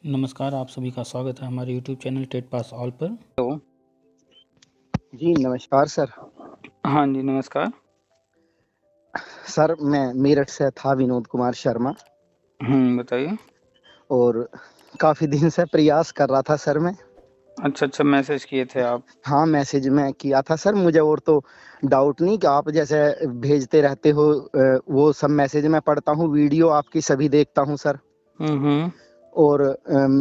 नमस्कार, आप सभी का स्वागत है हमारे YouTube channel TET pass all पर। तो जी, नमस्कार सर। हाँ जी, नमस्कार। सर, मैं मेरठ से था विनोद कुमार शर्मा बताइए। और काफ़ी दिन से प्रयास कर रहा था सर मैं। अच्छा, मैसेज किए थे आप। हाँ, मैसेज मैं किया था सर, मुझे और तो डाउट नहीं कि आप जैसे भेजते रहते हो वो सब मैसेज मैं पढ़ता हूँ, वीडियो आपकी सभी देखता हूँ सर। हुँ। और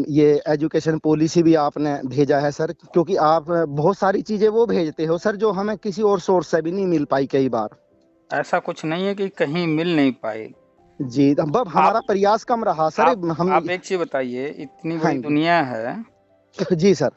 ये एजुकेशन पॉलिसी भी आपने भेजा है सर, क्योंकि आप बहुत सारी चीज़ें वो भेजते हो सर जो हमें किसी और सोर्स से भी नहीं मिल पाई कई बार। ऐसा कुछ नहीं है कि कहीं मिल नहीं पाई। जी, अब हमारा आप प्रयास कम रहा सर हम। आप एक चीज़ बताइए, इतनी हाँ बड़ी जी। दुनिया है, जी सर।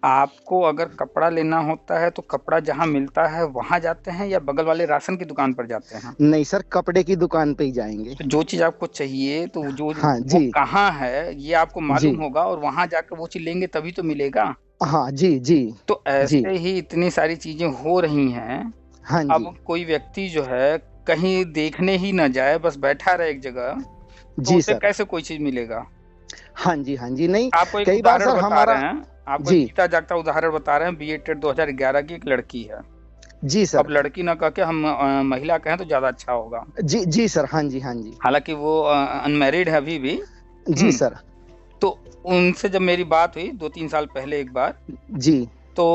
आपको अगर कपड़ा लेना होता है तो कपड़ा जहाँ मिलता है वहाँ जाते हैं या बगल वाले राशन की दुकान पर जाते हैं? नहीं सर, कपड़े की दुकान पे ही जाएँगे। तो जो चीज़ आपको चाहिए तो जो हाँ वो जी, कहाँ है ये आपको जी। मालूम होगा और वहाँ जाकर वो चीज़ लेंगे तभी तो मिलेगा। हाँ, जी, जी, तो जी। ऐसे ही इतनी सारी चीज़ें हो रही हैं। हाँ जी। अब कोई व्यक्ति जो है कहीं देखने ही ना जाए, बस बैठा रहे एक जगह, तो जी उसे सर। कैसे कोई चीज़ मिलेगा? हाँ जी, हाँ जी। नहीं, आपको एक कई बार उदाहरण सर बता हमारा। रहे हैं, आपको एक जी, जीता-जागता उदाहरण बता रहे हैं, बीए टेट 2011 की एक लड़की है। जी सर। अब लड़की ना कह के हम महिला कहें तो ज़्यादा अच्छा होगा। जी, जी सर। हाँ जी, हाँ जी। हालाँकि वो अनमैरिड है अभी भी। जी हुँ, सर। तो उनसे जब मेरी बात हुई 2-3 साल पहले एक बार, जी। तो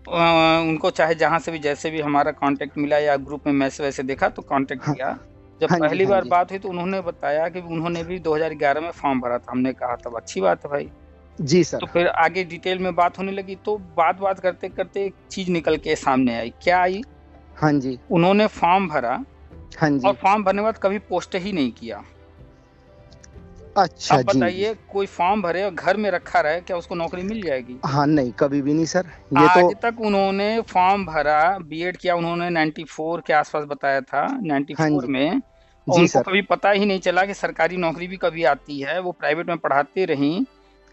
उनको चाहे जहाँ से भी जैसे भी हमारा कॉन्टैक्ट मिला या ग्रुप में मैसेज-वैसेज देखा तो कॉन्टैक्ट हाँ, किया। जब हाँ जी, पहली हाँ बार जी। बात हुई तो उन्होंने बताया कि उन्होंने भी 2011 में फॉर्म भरा था। हमने कहा तब अच्छी बात है भाई। जी तो सर। फिर आगे डिटेल में बात होने लगी तो बात-बात करते-करते एक चीज़ निकल के सामने आई। क्या आई? हाँ जी। उन्होंने फॉर्म भरा हाँ और जी। फॉर्म भरने के बाद कभी पोस्ट ही नहीं किया। अच्छा, अब जी, जी। बताइए कोई फॉर्म भरे और घर में रखा रहे, क्या उसको नौकरी मिल जाएगी? हाँ, नहीं, कभी भी नहीं सर। ये तो। आज तक उन्होंने फॉर्म भरा, बीएड किया उन्होंने 94 के आस-पास बताया था, हाँ 94 जी। में और जी उनको सर। कभी पता ही नहीं चला कि सरकारी नौकरी भी कभी आती है, वो प्राइवेट में पढ़ाती रहीं।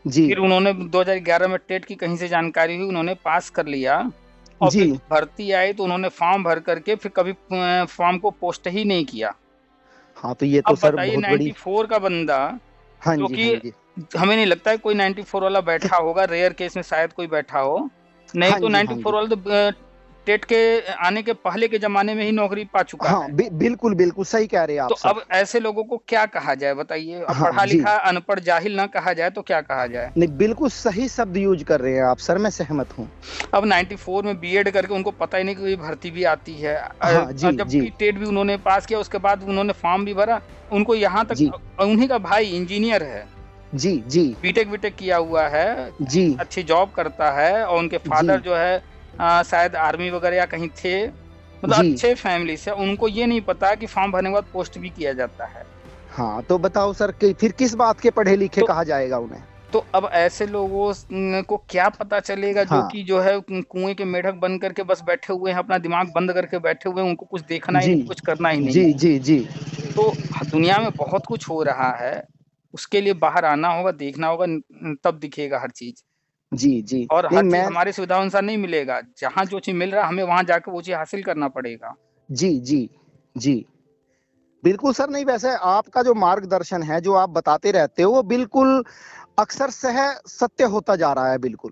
जी। फिर उन्होंने 2011 में टेट की कहीं से जानकारी हुई, उन्होंने पास कर लिया और फिर जी। भर्ती आई तो उन्होंने फॉर्म भर कर के फिर कभी फॉर्म को पोस्ट ही नहीं किया। हाँ, तो ये तो अब सर बताइए बहुत बड़ी। 94 का बंदा हाँ जो जी, हाँ कि जी। हमें नहीं लगता है कोई 94 वाला बैठा होगा, रेयर केस में शायद कोई बैठा हो। नहीं हाँ तो जी, हाँ 94 जी। वाला तो टेट के आने के पहले के ज़माने में ही नौकरी पा चुका हाँ, है। बिल्कुल, बिल्कुल सही कह रहे हैं तो आप सर। अब ऐसे लोगों को क्या कहा जाए बताइए? अब हाँ जी। पढ़ा-लिखा, अनपढ़, जाहिल ना कहा जाए तो क्या कहा जाए? नहीं, बिल्कुल सही शब्द यूज़ कर रहे हैं आप सर, मैं सहमत हूँ। अब 94 में बीएड करके उनको पता ही नहीं कि कोई भर्ती भी आती है। हाँ, जी, जबकि जी। टेट भी उन्होंने पास किया, उसके बाद उन्होंने फॉर्म भी भरा। उनको यहाँ तक जी, उन्हीं का भाई इंजीनियर है, जी, जी, बीटेक-वीटेक किया हुआ है, जी, अच्छी जॉब करता है और उनके फादर जी, जो है शायद आर्मी वगैरह या कहीं थे, मतलब जी। अच्छे फैमिली से। उनको ये नहीं पता कि फॉर्म भरने के बाद पोस्ट भी किया जाता है। हाँ, तो बताओ सर कि फिर किस बात के पढ़े-लिखे तो कहा जाएगा उन्हें? तो अब ऐसे लोगों को क्या पता चलेगा जो हाँ, कि जो है कुएँ के मेढक बन करके बस बैठे हुए हैं, अपना दिमाग बंद करके बैठे हुए हैं, उनको कुछ देखना ही जी, नहीं, कुछ करना ही नहीं जी, है। जी, जी, तो दुनिया में बहुत कुछ हो रहा है, उसके लिए बाहर आना होगा, देखना होगा तब दिखेगा हर चीज़। जी, जी। और नहीं हर चीज़ मैं। हमारी सुविधा अनुसार नहीं मिलेगा, जहाँ जो चीज़ मिल रहा है हमें वहाँ जाके वो चीज़ हासिल करना पड़ेगा। जी, जी, जी। बिल्कुल सर, नहीं वैसे आपका जो मार्गदर्शन है, जो आप बताते रहते हो, वो बिल्कुल अक्सर सह सत्य होता जा रहा है बिल्कुल।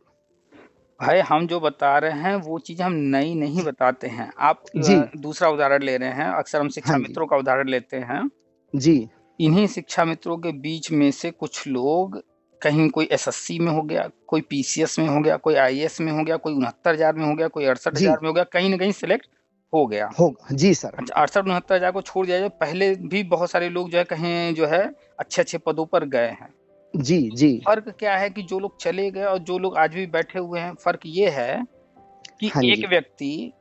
भाई हम जो बता रहे हैं वो चीज़ हम नई नहीं बताते हैं। आप जी, दूसरा उदाहरण ले रहे हैं, अक्सर हम शिक्षा हाँ जी। मित्रों का उदाहरण लेते हैं। जी, इन्हीं शिक्षा मित्रों के बीच में से कुछ लोग कहीं कोई एसएससी में हो गया, कोई पीसीएस में हो गया, कोई आईएएस में हो गया, कोई 69,000 में हो गया, कोई जी, 68,000 में हो गया, कहीं न कहीं सेलेक्ट हो गया। होगा। जी सर। अच्छा 68-69,000 को छोड़ दिया जाए, पहले भी बहुत सारे लोग जो है कहीं जो है अच्छे-अच्छे पदों पर गए हैं। जी, जी। फ़र्क क्या है कि जो लोग चले गए और जो लोग आज भी बैठे हुए हैं, फ़र्क ये है कि हाँ एक जी, व्यक्ति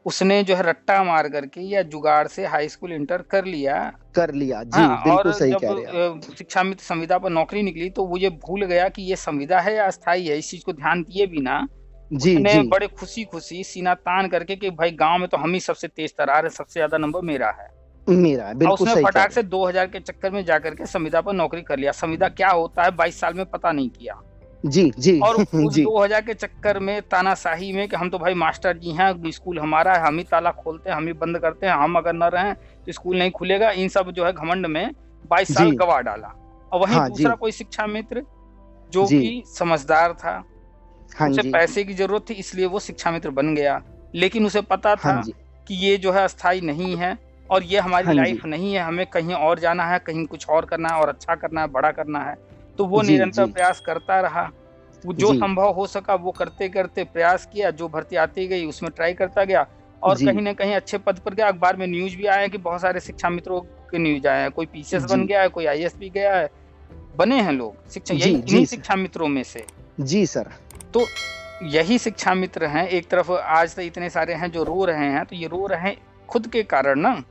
उसने जो है रट्टा मार करके या जुगाड़ से हाई स्कूल इंटर कर लिया। कर लिया। जी, हाँ, बिल्कुल और सही जब कह रहे हैं आप। शिक्षा मित्र संविदा पर नौकरी निकली तो वो ये भूल गया कि ये संविदा है या अस्थाई है, इस चीज़ को ध्यान दिए बिना जी, उसने जी। बड़े खुशी-खुशी सीना तान करके कि भाई गाँव में तो हम ही सबसे तेज़ तर्रार है, सबसे ज़्यादा नंबर मेरा है। मेरा है, और बिल्कुल उसने सही कह फटाक रहे से 2000 के चक्कर में जाकर के संविदा पर नौकरी कर लिया। संविदा क्या होता है 22 साल में पता नहीं किया। हैं। जी, जी, और उस जी, 2000 के चक्कर में तानाशाही में कि हम तो भाई मास्टर जी हैं, स्कूल हमारा है, हम ही ताला खोलते हैं, हम ही बंद करते हैं, हम अगर ना रहें तो स्कूल नहीं खुलेगा। इन सब जो है घमंड में 22 साल जी। गँवा डाला। और वहीं हाँ दूसरा जी, कोई शिक्षा मित्र जो जी। कि समझदार था। हाँ उसे जी। पैसे की ज़रूरत थी, इसलिए वो शिक्षा मित्र बन गया। लेकिन उसे पता हाँ था जी। कि ये जो है अस्थायी नहीं है और ये हमारी हाँ जी। लाइफ़ नहीं है, हमें कहीं और जाना है, कहीं कुछ और करना है और अच्छा करना है, बड़ा करना है। तो वो जी, निरंतर जी। प्रयास करता रहा। वो जो जी। संभव हो सका वो करते-करते प्रयास किया, जो भर्ती आती गई उसमें ट्राई करता गया और जी। कहीं न कहीं अच्छे पद पर गया। अखबार में न्यूज़ भी आए हैं कि बहुत सारे शिक्षा मित्रों के न्यूज़ आए हैं। कोई पीसीएस बन जी। गया है, कोई आईएएस भी गया है। बने हैं लोग शिक्षा जी, यही इन्हीं जी सर। शिक्षा मित्रों में से। जी सर। तो यही शिक्षा मित्र हैं, एक तरफ आज तो इतने सारे हैं जो रो रहे हैं, तो ये रो रहे हैं खुद के कारण ना,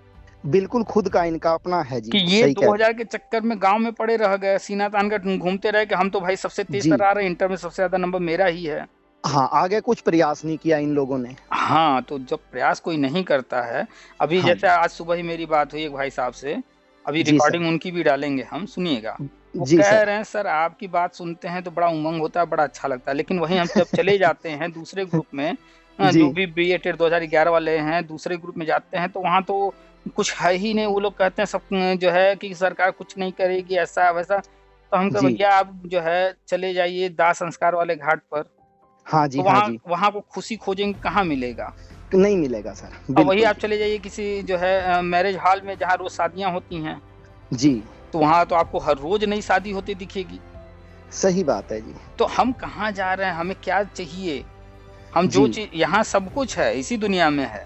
बिल्कुल खुद का इनका अपना है जी, कि ये सही कह रहे 2000 के चक्कर में गाँव में पड़े रह गए, सीना तान कर घूमते रहे कि हम तो भाई सबसे हैं। तेज़ जी। तर आ रहे हैं, इंटर में सबसे ज़्यादा नंबर मेरा ही है। हाँ, आगे कुछ प्रयास नहीं किया इन लोगों ने। हाँ, तो जब प्रयास कोई नहीं करता है, अभी हाँ जैसे जी। आज सुबह ही मेरी बात हुई एक भाई साहब से, अभी जी सर। रिकॉर्डिंग उनकी भी डालेंगे हम, सुनिएगा। वो जी कह सर। रहे हैं सर आपकी बात सुनते हैं तो बड़ा उमंग होता है, बड़ा अच्छा लगता है, लेकिन वहीं हम जब चले जाते हैं दूसरे ग्रुप में जी। जो भी बीए टेट 2011 वाले हैं, दूसरे ग्रुप में जाते हैं तो वहाँ तो कुछ है ही नहीं। वो लोग कहते हैं सब जो है कि सरकार कुछ नहीं करेगी, ऐसा-वैसा। तो हम कहे जी। भैया आप जो है चले जाइए दाह संस्कार वाले घाट पर, हाँ जी, तो हाँ वहाँ जी। वहाँ को खुशी खोजेंगे कहाँ मिलेगा? नहीं मिलेगा सर, और वही बिल्कुल आप भी। चले जाइए किसी जो है मैरिज हॉल में जहाँ रोज़ शादियाँ होती हैं, जी, तो वहाँ तो आपको हर रोज़ नई शादी होती दिखेगी। सही बात है जी। तो हम कहाँ जा रहे हैं, हमें क्या चाहिए? हम जो जी, चीज़ यहाँ सब कुछ है, इसी दुनिया में है।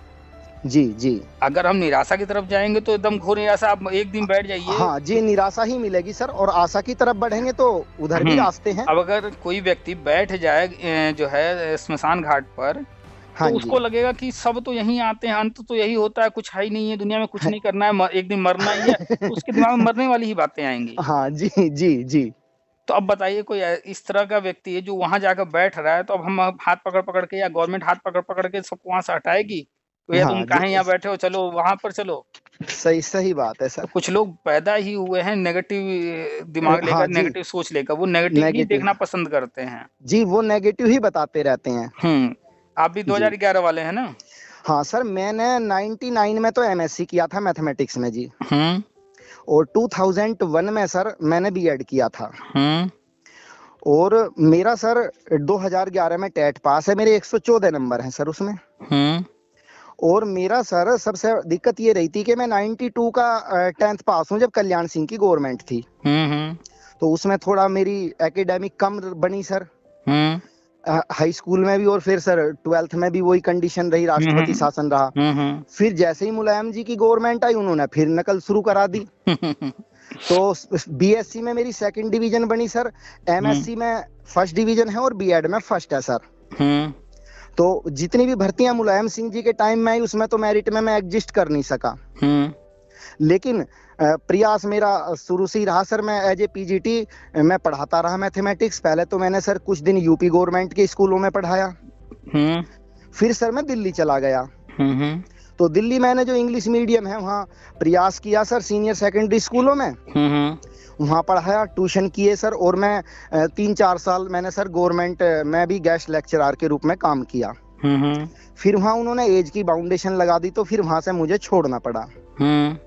जी, जी। अगर हम निराशा की तरफ जाएँगे तो एकदम घोर निराशा। आप एक दिन बैठ जाइए हाँ जी, निराशा ही मिलेगी सर और आशा की तरफ बढ़ेंगे तो उधर भी हुँ, रास्ते हैं। अब अगर कोई व्यक्ति बैठ जाए जो है श्मशान घाट पर, तो हाँ जी। उसको लगेगा कि सब तो यहीं आते हैं, अंत तो यही होता है, कुछ है ही नहीं है, दुनिया में कुछ नहीं करना है, एक दिन मरना ही है, तो उसके दिमाग में मरने वाली ही बातें आएँगी। हाँ जी, जी, जी। तो अब बताइए कोई इस तरह का व्यक्ति है जो वहाँ जाकर बैठ रहा है, तो अब हम हाथ पकड़-पकड़ के या गवर्नमेंट हाथ पकड़-पकड़ के सबको वहाँ से हटाएगी? तो भैया तुम हाँ जी, काहे यहाँ बैठे हो, चलो वहाँ पर चलो। सही सही बात है तो सर। कुछ लोग पैदा ही हुए हैं नेगेटिव दिमाग हाँ लेकर, जी, नेगेटिव सोच लेकर, वो नेगेटिव ही नेगेटिव। देखना पसंद करते हैं। जी, वो नेगेटिव ही बताते रहते हैं। आप भी जी। 2011 वाले हैं ना? हाँ सर, मैंने 99 में तो एमएससी किया था मैथमेटिक्स में जी हुँ, और 2001 में सर मैंने बीएड किया था हुँ, और मेरा सर 2011 में टेट पास है, मेरे 114 नंबर हैं सर उसमें। हुँ, और मेरा सर सबसे दिक्कत ये रही थी कि मैं 92 का 10th पास हूँ जब कल्याण सिंह की गवर्नमेंट थी। हुँ, हुँ, तो उसमें थोड़ा मेरी एकेडमिक कम बनी सर। हुँ, हाई स्कूल में भी और फिर सर 12th में भी वही कंडीशन रही, हुँ, राष्ट्रपति शासन रहा। हुँ, हुँ, फिर जैसे ही मुलायम जी की गवर्नमेंट आई उन्होंने फिर नकल शुरू करा दी। तो बीएससी में मेरी सेकंड डिवीजन बनी सर, एमएससी में फर्स्ट डिवीजन है और बीएड में फर्स्ट है सर। हुँ, तो जितनी भी भर्तियां मुलायम सिंह जी के टाइम में आई उसमें तो मेरिट में मैं एग्जिस्ट कर नहीं सका। हुँ, लेकिन प्रयास मेरा शुरू से ही रहा सर। मैं एज ए पीजीटी मैं पढ़ाता रहा मैथमेटिक्स। पहले तो मैंने सर कुछ दिन यूपी गवर्नमेंट के स्कूलों में पढ़ाया, हुँ, फिर सर मैं दिल्ली चला गया। हुँ, हुँ, तो दिल्ली मैंने जो इंग्लिश मीडियम है वहाँ प्रयास किया सर, सीनियर सेकेंडरी स्कूलों में हुँ, वहाँ पढ़ाया, ट्यूशन किए सर। और मैं 3-4 साल मैंने सर गवर्नमेंट में भी गेस्ट लेक्चरर के रूप में काम किया। हुँ, फिर वहाँ उन्होंने एज की बाउंडेशन लगा दी तो फिर वहाँ से मुझे छोड़ना पड़ा। हुँ,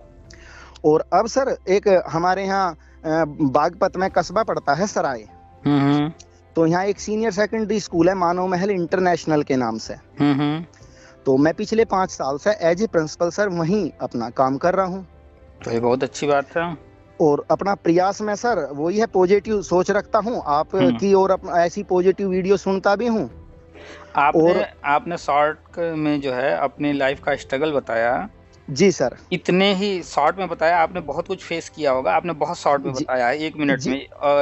और अब सर एक हमारे यहाँ बागपत में कस्बा पड़ता है सराय, हुँ, तो यहाँ एक सीनियर सेकेंडरी स्कूल है मानव महल इंटरनेशनल के नाम से। हुँ, तो मैं पिछले 5 साल से एज ए प्रिंसिपल सर वहीं अपना काम कर रहा हूँ। तो ये बहुत अच्छी बात है। और अपना प्रयास में सर वही है, पॉजिटिव सोच रखता हूँ आपकी और ऐसी पॉजिटिव वीडियो सुनता भी हूँ। और आपने शॉर्ट में जो है अपनी लाइफ का स्ट्रगल बताया। जी सर। इतने ही शॉर्ट में बताया, आपने बहुत कुछ फेस किया होगा, आपने बहुत शॉर्ट में जी बताया है 1 मिनट जी में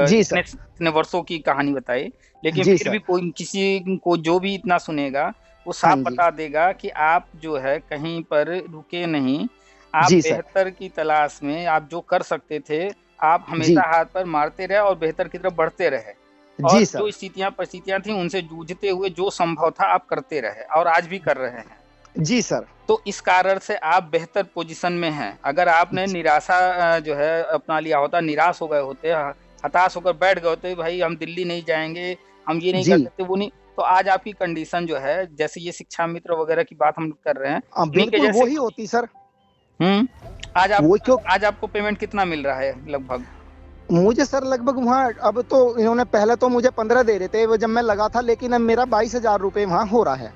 जी इतने सर। इतने वर्षों की कहानी बताई। लेकिन जी फिर सर। भी कोई किसी को जो भी इतना सुनेगा, वो हाँ साफ जी। बता देगा कि आप जो है कहीं पर रुके नहीं, आप जी सर। बेहतर की तलाश में आप जो कर सकते थे, आप जी। हमेशा हाथ पर मारते रहे और बेहतर की तरफ बढ़ते रहे। और जी जो सर। स्थितियाँ परिस्थितियाँ थी उनसे जूझते हुए जो संभव था आप करते रहे और आज भी कर रहे हैं। जी सर। तो इस कारण से आप बेहतर पोजीशन में हैं। अगर आपने जी। निराशा जो है अपना लिया होता, निराश हो गए होते, हताश होकर बैठ गए होते, भाई हम दिल्ली नहीं जाएँगे, हम ये नहीं कर जी। सकते, वो नहीं, तो आज आपकी कंडीशन जो है, जैसे ये शिक्षा मित्र वगैरह की बात हम कर रहे हैं, इन्हीं के बिल्कुल जैसे वही होती सर। हुँ, आज आप वो क्यों आज आपको पेमेंट कितना मिल रहा है लगभग? मुझे सर लगभग वहाँ, अब तो इन्होंने पहले तो मुझे 15 दे रहे थे वो जब मैं लगा था, लेकिन अब मेरा 22,000 रुपए वहाँ हो रहा है।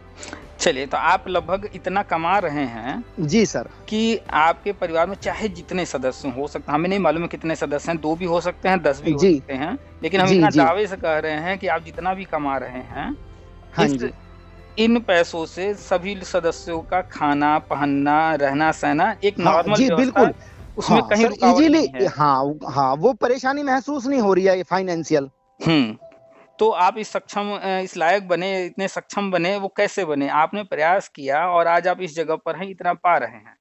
चलिए, तो आप लगभग इतना कमा रहे हैं जी सर। कि आपके परिवार में चाहे जितने सदस्य हो सकते हैं, हमें नहीं मालूम है कितने सदस्य हैं, 2 भी हो सकते हैं, 10 भी हो जी सकते हैं, लेकिन हम जी इतना जी दावे से कह रहे हैं कि आप जितना भी कमा रहे हैं, हाँ इस जी इन पैसों से सभी सदस्यों का खाना, पहनना, रहना, सहना एक हाँ नॉर्मल जी व्यवस्था है, बिल्कुल। उसमें हाँ कहीं सर, रुकावट इजीली, नहीं है। हाँ हाँ, वो परेशानी महसूस नहीं हो रही है फाइनेंशियल। हुँ। तो आप इस लायक बने, इतने सक्षम बने, वो कैसे बने? आपने प्रयास किया और आज आप इस जगह पर हैं, इतना पा रहे हैं।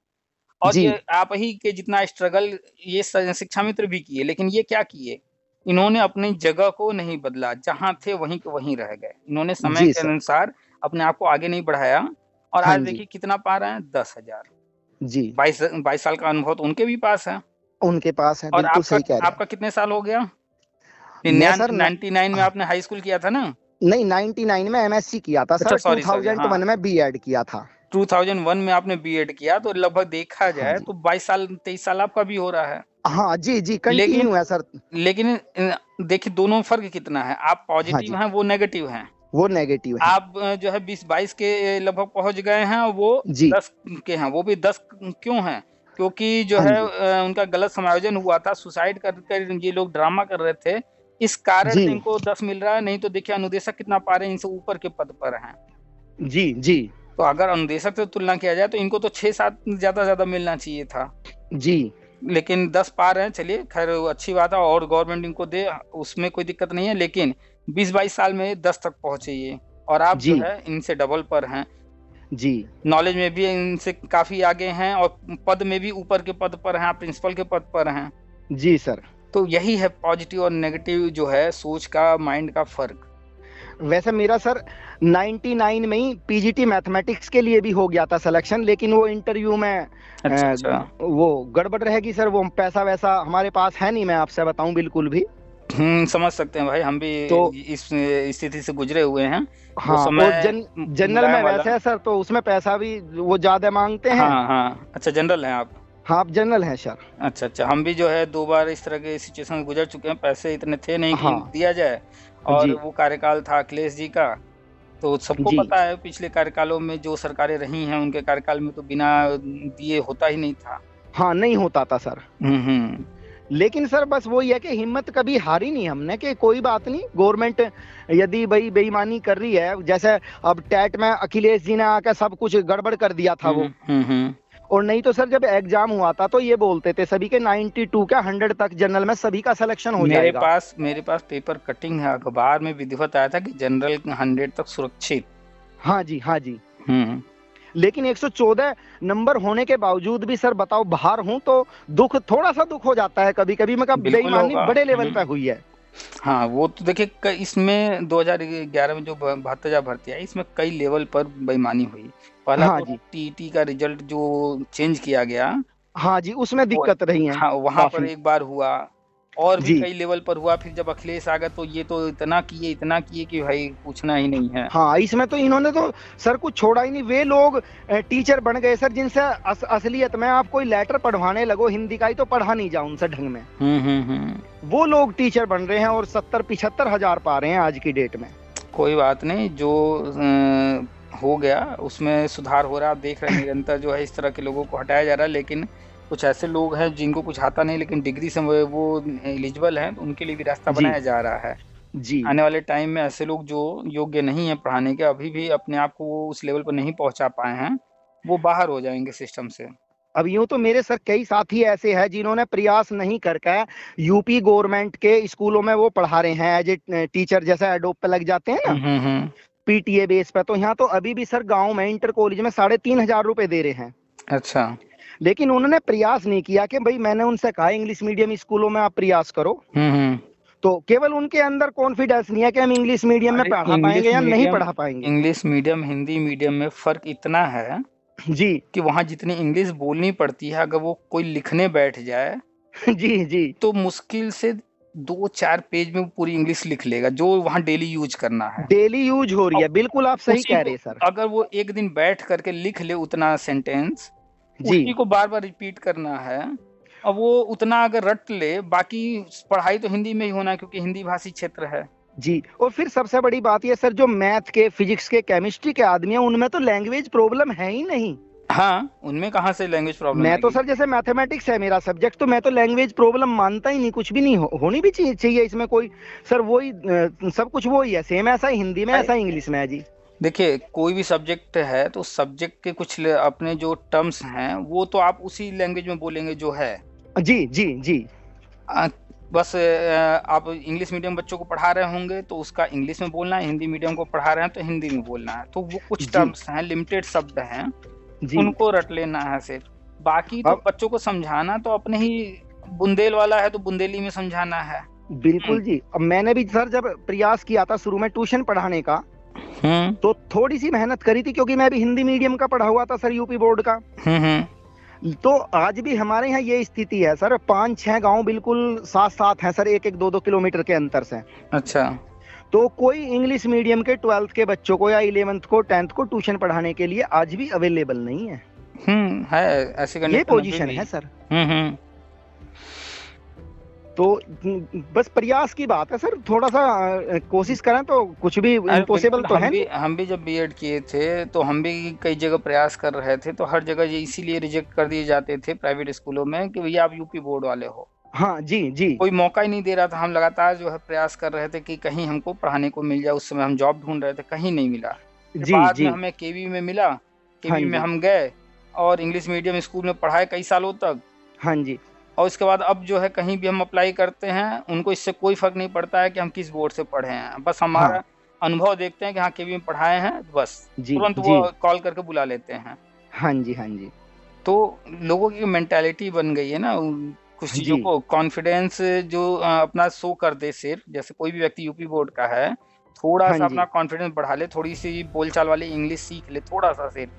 और जी ये आप ही के जितना स्ट्रगल ये शिक्षा मित्र भी किए, लेकिन ये क्या किए? इन्होंने अपनी जगह को नहीं बदला, जहाँ थे वहीं के वहीं रह गए। इन्होंने समय जी के सर। अनुसार अपने आप को आगे नहीं बढ़ाया और हाँ आज जी देखिए कितना पा रहे हैं, 10,000। जी, 22 साल का अनुभव तो उनके भी पास है। उनके पास है, और बिल्कुल आपका सही कह रहे हैं। आपका कितने साल हो गया? मैं सर 99 में आपने हाई स्कूल किया था ना? नहीं, 99 में एमएससी किया था अच्छा, सर, सॉरी, हाँ। 2001 में बीएड किया था। 2001 में आपने बीएड किया, तो लगभग देखा हाँ जाए जी। तो 22 साल 23 साल आपका भी हो रहा है। हाँ जी जी, लेकिन कंटिन्यू है सर। लेकिन देखिए दोनों में फ़र्क कितना है, आप हाँ पॉज़िटिव जी, हैं, वो नेगेटिव हैं। वो नेगेटिव है। आप जो है 20-22 के लगभग पहुँच गए हैं और वो जी 10 के हैं, वो भी 10 क्यों हैं? क्योंकि जो हाँ है जी उनका गलत समायोजन हुआ था, सुसाइड कर ये लोग ड्रामा कर रहे थे, इस कारण जी से इनको 10 मिल रहा है, नहीं तो देखिए अनुदेशक कितना पा रहे हैं, इनसे ऊपर के पद पर हैं। जी जी तो अगर अनुदेशक से तुलना किया जाए तो इनको तो 6-7 ज़्यादा से ज़्यादा मिलना चाहिए था। जी लेकिन 10 पा रहे हैं, चलिए ख़ैर अच्छी बात है और गवर्नमेंट इनको दे, उसमें कोई दिक्कत नहीं है, लेकिन 20-22 साल में 10 तक पहुँचे ये और आप जो जी है इनसे डबल पर हैं। जी नॉलेज में भी इनसे काफ़ी आगे हैं और पद में भी ऊपर के पद पर हैं, आप प्रिंसिपल के पद पर हैं। जी सर। तो यही है पॉज़िटिव और नेगेटिव जो है सोच का, माइंड का फ़र्क। वैसे मेरा सर 99 में ही पीजीटी मैथमेटिक्स के लिए भी हो गया था सिलेक्शन, लेकिन वो इंटरव्यू में अच्छा। वो गड़बड़ रहेगी सर, वो पैसा वैसा हमारे पास है नहीं, मैं आपसे बताऊं बिल्कुल भी। समझ सकते हैं भाई, हम भी तो इस स्थिति से गुजरे हुए हैं। वो हाँ, और समय जनरल में मुलायम वाला। वैसे है सर, तो उसमें पैसा भी वो ज्यादा मांगते हैं। हाँ, हाँ। अच्छा, जनरल हैं आप? हाँ, आप जनरल हैं सर। अच्छा, हम भी जो है 2 बार इस तरह के सिचुएशन से गुज़र चुके हैं, पैसे इतने थे नहीं कि हाँ दिया जाए और जी वो कार्यकाल था अखिलेश जी का, तो सबको जी पता है पिछले कार्यकालों में जो सरकारें रही हैं, उनके कार्यकाल में तो बिना दिए होता ही नहीं था। हाँ, नहीं होता था सर। हुँ। लेकिन सर बस वही है कि हिम्मत कभी हारी नहीं हमने, कि कोई बात नहीं, गवर्नमेंट यदि भाई बेईमानी कर रही है, जैसे अब टेट में अखिलेश जी ने आकर सब कुछ गड़बड़ कर दिया था वो। हुँ। और नहीं तो सर जब एग्जाम हुआ था तो ये बोलते थे सभी के 92 का 100 तक जनरल में सभी का सिलेक्शन हो जाएगा। मेरे पास पेपर कटिंग है, अखबार में विधिवत आया था कि जनरल 100 तक सुरक्षित। हाँ जी हाँ जी। हुँ। लेकिन 114 नंबर होने के बावजूद भी सर बताओ बाहर हूं तो दुख, थोड़ा सा दुख हो जाता है कभी कभी। मैं कहा बिल्कुल बेईमानी होगा। बड़े लेवल पे हुई है। हाँ, वो तो देखिए इसमें 2011 में जो 72,000 भर्ती आई, इसमें कई लेवल पर बेईमानी हुई। पहला हाँ तो जी टीईटी का रिजल्ट जो चेंज किया गया, हाँ जी, उसमें वो दिक्कत रही है हाँ, वहाँ पर काफी। एक बार हुआ और भी जी कई लेवल पर हुआ। फिर जब अखिलेश आ गए तो ये तो इतना किए कि भाई पूछना ही नहीं है। हाँ, इसमें तो इन्होंने तो सर कुछ छोड़ा ही नहीं। वे लोग टीचर बन गए सर जिनसे असलियत में आप कोई लेटर पढ़वाने लगो हिंदी का ही तो पढ़ा नहीं जाओ उनसे ढंग में। हुँ। वो लोग टीचर बन रहे हैं और 70-75 हजार पा रहे हैं आज की डेट में। कोई बात नहीं, जो हो गया उसमें सुधार हो रहा है। आप देख रहे हैं निरंतर जो है इस तरह के लोगों को हटाया जा रहा है, लेकिन कुछ ऐसे लोग हैं जिनको कुछ आता नहीं लेकिन डिग्री से वो एलिजिबल हैं, तो उनके लिए भी रास्ता जी बनाया जा रहा है। जी आने वाले टाइम में ऐसे लोग जो योग्य नहीं है पढ़ाने के, अभी भी अपने आप को वो उस लेवल पर नहीं पहुँचा पाए हैं, वो बाहर हो जाएँगे सिस्टम से। अब यूं तो मेरे सर कई साथी ऐसे हैं जिन्होंने प्रयास नहीं करके यूपी गवर्नमेंट के स्कूलों में वो पढ़ा रहे हैं एज ए टीचर, जैसे एडोप पे लग जाते हैं ना हुँ। पीटीए बेस पे। तो यहाँ तो अभी भी सर गांव में इंटर कॉलेज में 3,500 रुपए दे रहे हैं। अच्छा। लेकिन उन्होंने प्रयास नहीं किया कि भाई, मैंने उनसे कहा इंग्लिश मीडियम स्कूलों में आप प्रयास करो, हुँ। तो केवल उनके अंदर कॉन्फिडेंस नहीं है कि हम इंग्लिश मीडियम में अरे पढ़ा पाएंगे या नहीं पढ़ा पाएंगे। इंग्लिश मीडियम, हिंदी मीडियम में फ़र्क इतना है जी कि वहाँ जितनी इंग्लिश बोलनी पड़ती है, अगर वो कोई लिखने बैठ जाए, जी जी तो मुश्किल से 2-4 पेज में वो पूरी इंग्लिश लिख लेगा, जो वहाँ डेली यूज़ करना है। डेली यूज हो रही और है, बिल्कुल आप सही उसी कह को रहे हैं सर। अगर वो एक दिन बैठ करके लिख ले उतना सेंटेंस, जी उसी को बार-बार रिपीट करना है, अब वो उतना अगर रट ले, बाकी पढ़ाई तो हिंदी में ही होना है क्योंकि हिंदी भाषी क्षेत्र है। जी। और फिर सबसे बड़ी बात ये सर, जो मैथ के, फिजिक्स के, केमिस्ट्री के आदमी हैं उनमें तो लैंग्वेज प्रॉब्लम है ही नहीं। हाँ, उनमें कहाँ से लैंग्वेज प्रॉब्लम मैं तो आएगी? सर जैसे मैथमेटिक्स है मेरा सब्जेक्ट, तो मैं तो लैंग्वेज प्रॉब्लम मानता ही नहीं, कुछ भी नहीं होनी भी चाहिए इसमें कोई। सर वही सब कुछ वही है, सेम ऐसा ही हिंदी में, ऐसा ही इंग्लिश में है जी। देखिए, कोई भी सब्जेक्ट है तो सब्जेक्ट के कुछ अपने जो टर्म्स हैं वो तो आप उसी लैंग्वेज में बोलेंगे जो है। जी जी जी। अ, बस आप इंग्लिश मीडियम बच्चों को पढ़ा रहे होंगे तो उसका इंग्लिश में बोलना है, हिंदी मीडियम को पढ़ा रहे हैं तो हिंदी में बोलना है। तो वो कुछ जी टर्म्स हैं, लिमिटेड शब्द हैं, जी। उनको रट लेना है सिर्फ। बाकी तो अब बच्चों को समझाना तो अपने ही, बुंदेल वाला है तो बुंदेली में समझाना है। बिल्कुल जी। अब मैंने भी सर जब प्रयास किया था शुरू में ट्यूशन पढ़ाने का, तो थोड़ी सी मेहनत करी थी, क्योंकि मैं भी हिंदी मीडियम का पढ़ा हुआ था सर, यूपी बोर्ड का। तो आज भी हमारे यहाँ ये स्थिति है सर, 5-6 गांव बिल्कुल साथ साथ हैं सर, 1-1, 2-2 किलोमीटर के अंतर से। अच्छा। तो कोई इंग्लिश मीडियम के 12th के बच्चों को या 11th को, 10th को ट्यूशन पढ़ाने के लिए आज भी अवेलेबल नहीं है। है ऐसी ये कंडीशन पोजीशन है सर। तो बस प्रयास की बात है सर, थोड़ा सा कोशिश करें तो कुछ भी इम्पॉसिबल तो है नहीं। हम भी जब बीएड किए थे तो हम भी कई जगह प्रयास कर रहे थे, तो हर जगह ये इसीलिए रिजेक्ट कर दिए जाते थे प्राइवेट स्कूलों में कि भैया आप यूपी बोर्ड वाले हो। हाँ जी जी। कोई मौका ही नहीं दे रहा था। हम लगातार जो है प्रयास कर रहे थे कि कहीं हमको पढ़ाने को मिल जाए। उस समय हम जॉब ढूंढ रहे थे, कहीं नहीं मिला। जी बाद जी। में हमें केवी में मिला, हाँ केवी में जी। हम गए और इंग्लिश मीडियम स्कूल में पढ़ाए कई सालों तक। हाँ जी। और उसके बाद अब जो है कहीं भी हम अप्लाई करते हैं, उनको इससे कोई फर्क नहीं पड़ता है कि हम किस बोर्ड से पढ़े हैं। बस हमारा हाँ अनुभव देखते हैं कि हाँ केवी में पढ़ाए हैं, बस जी तुरंत जी। वो कॉल करके बुला लेते हैं। हाँ जी। हाँ जी। तो लोगों की मेंटालिटी बन गई है ना, कुछ चीजों जी को कॉन्फिडेंस जो अपना शो कर दे। सिर्फ जैसे कोई भी व्यक्ति यूपी बोर्ड का है, थोड़ा हाँ सा जी। अपना कॉन्फिडेंस बढ़ा ले, थोड़ी सी बोलचाल वाली इंग्लिश सीख ले, थोड़ा सा सिर्फ,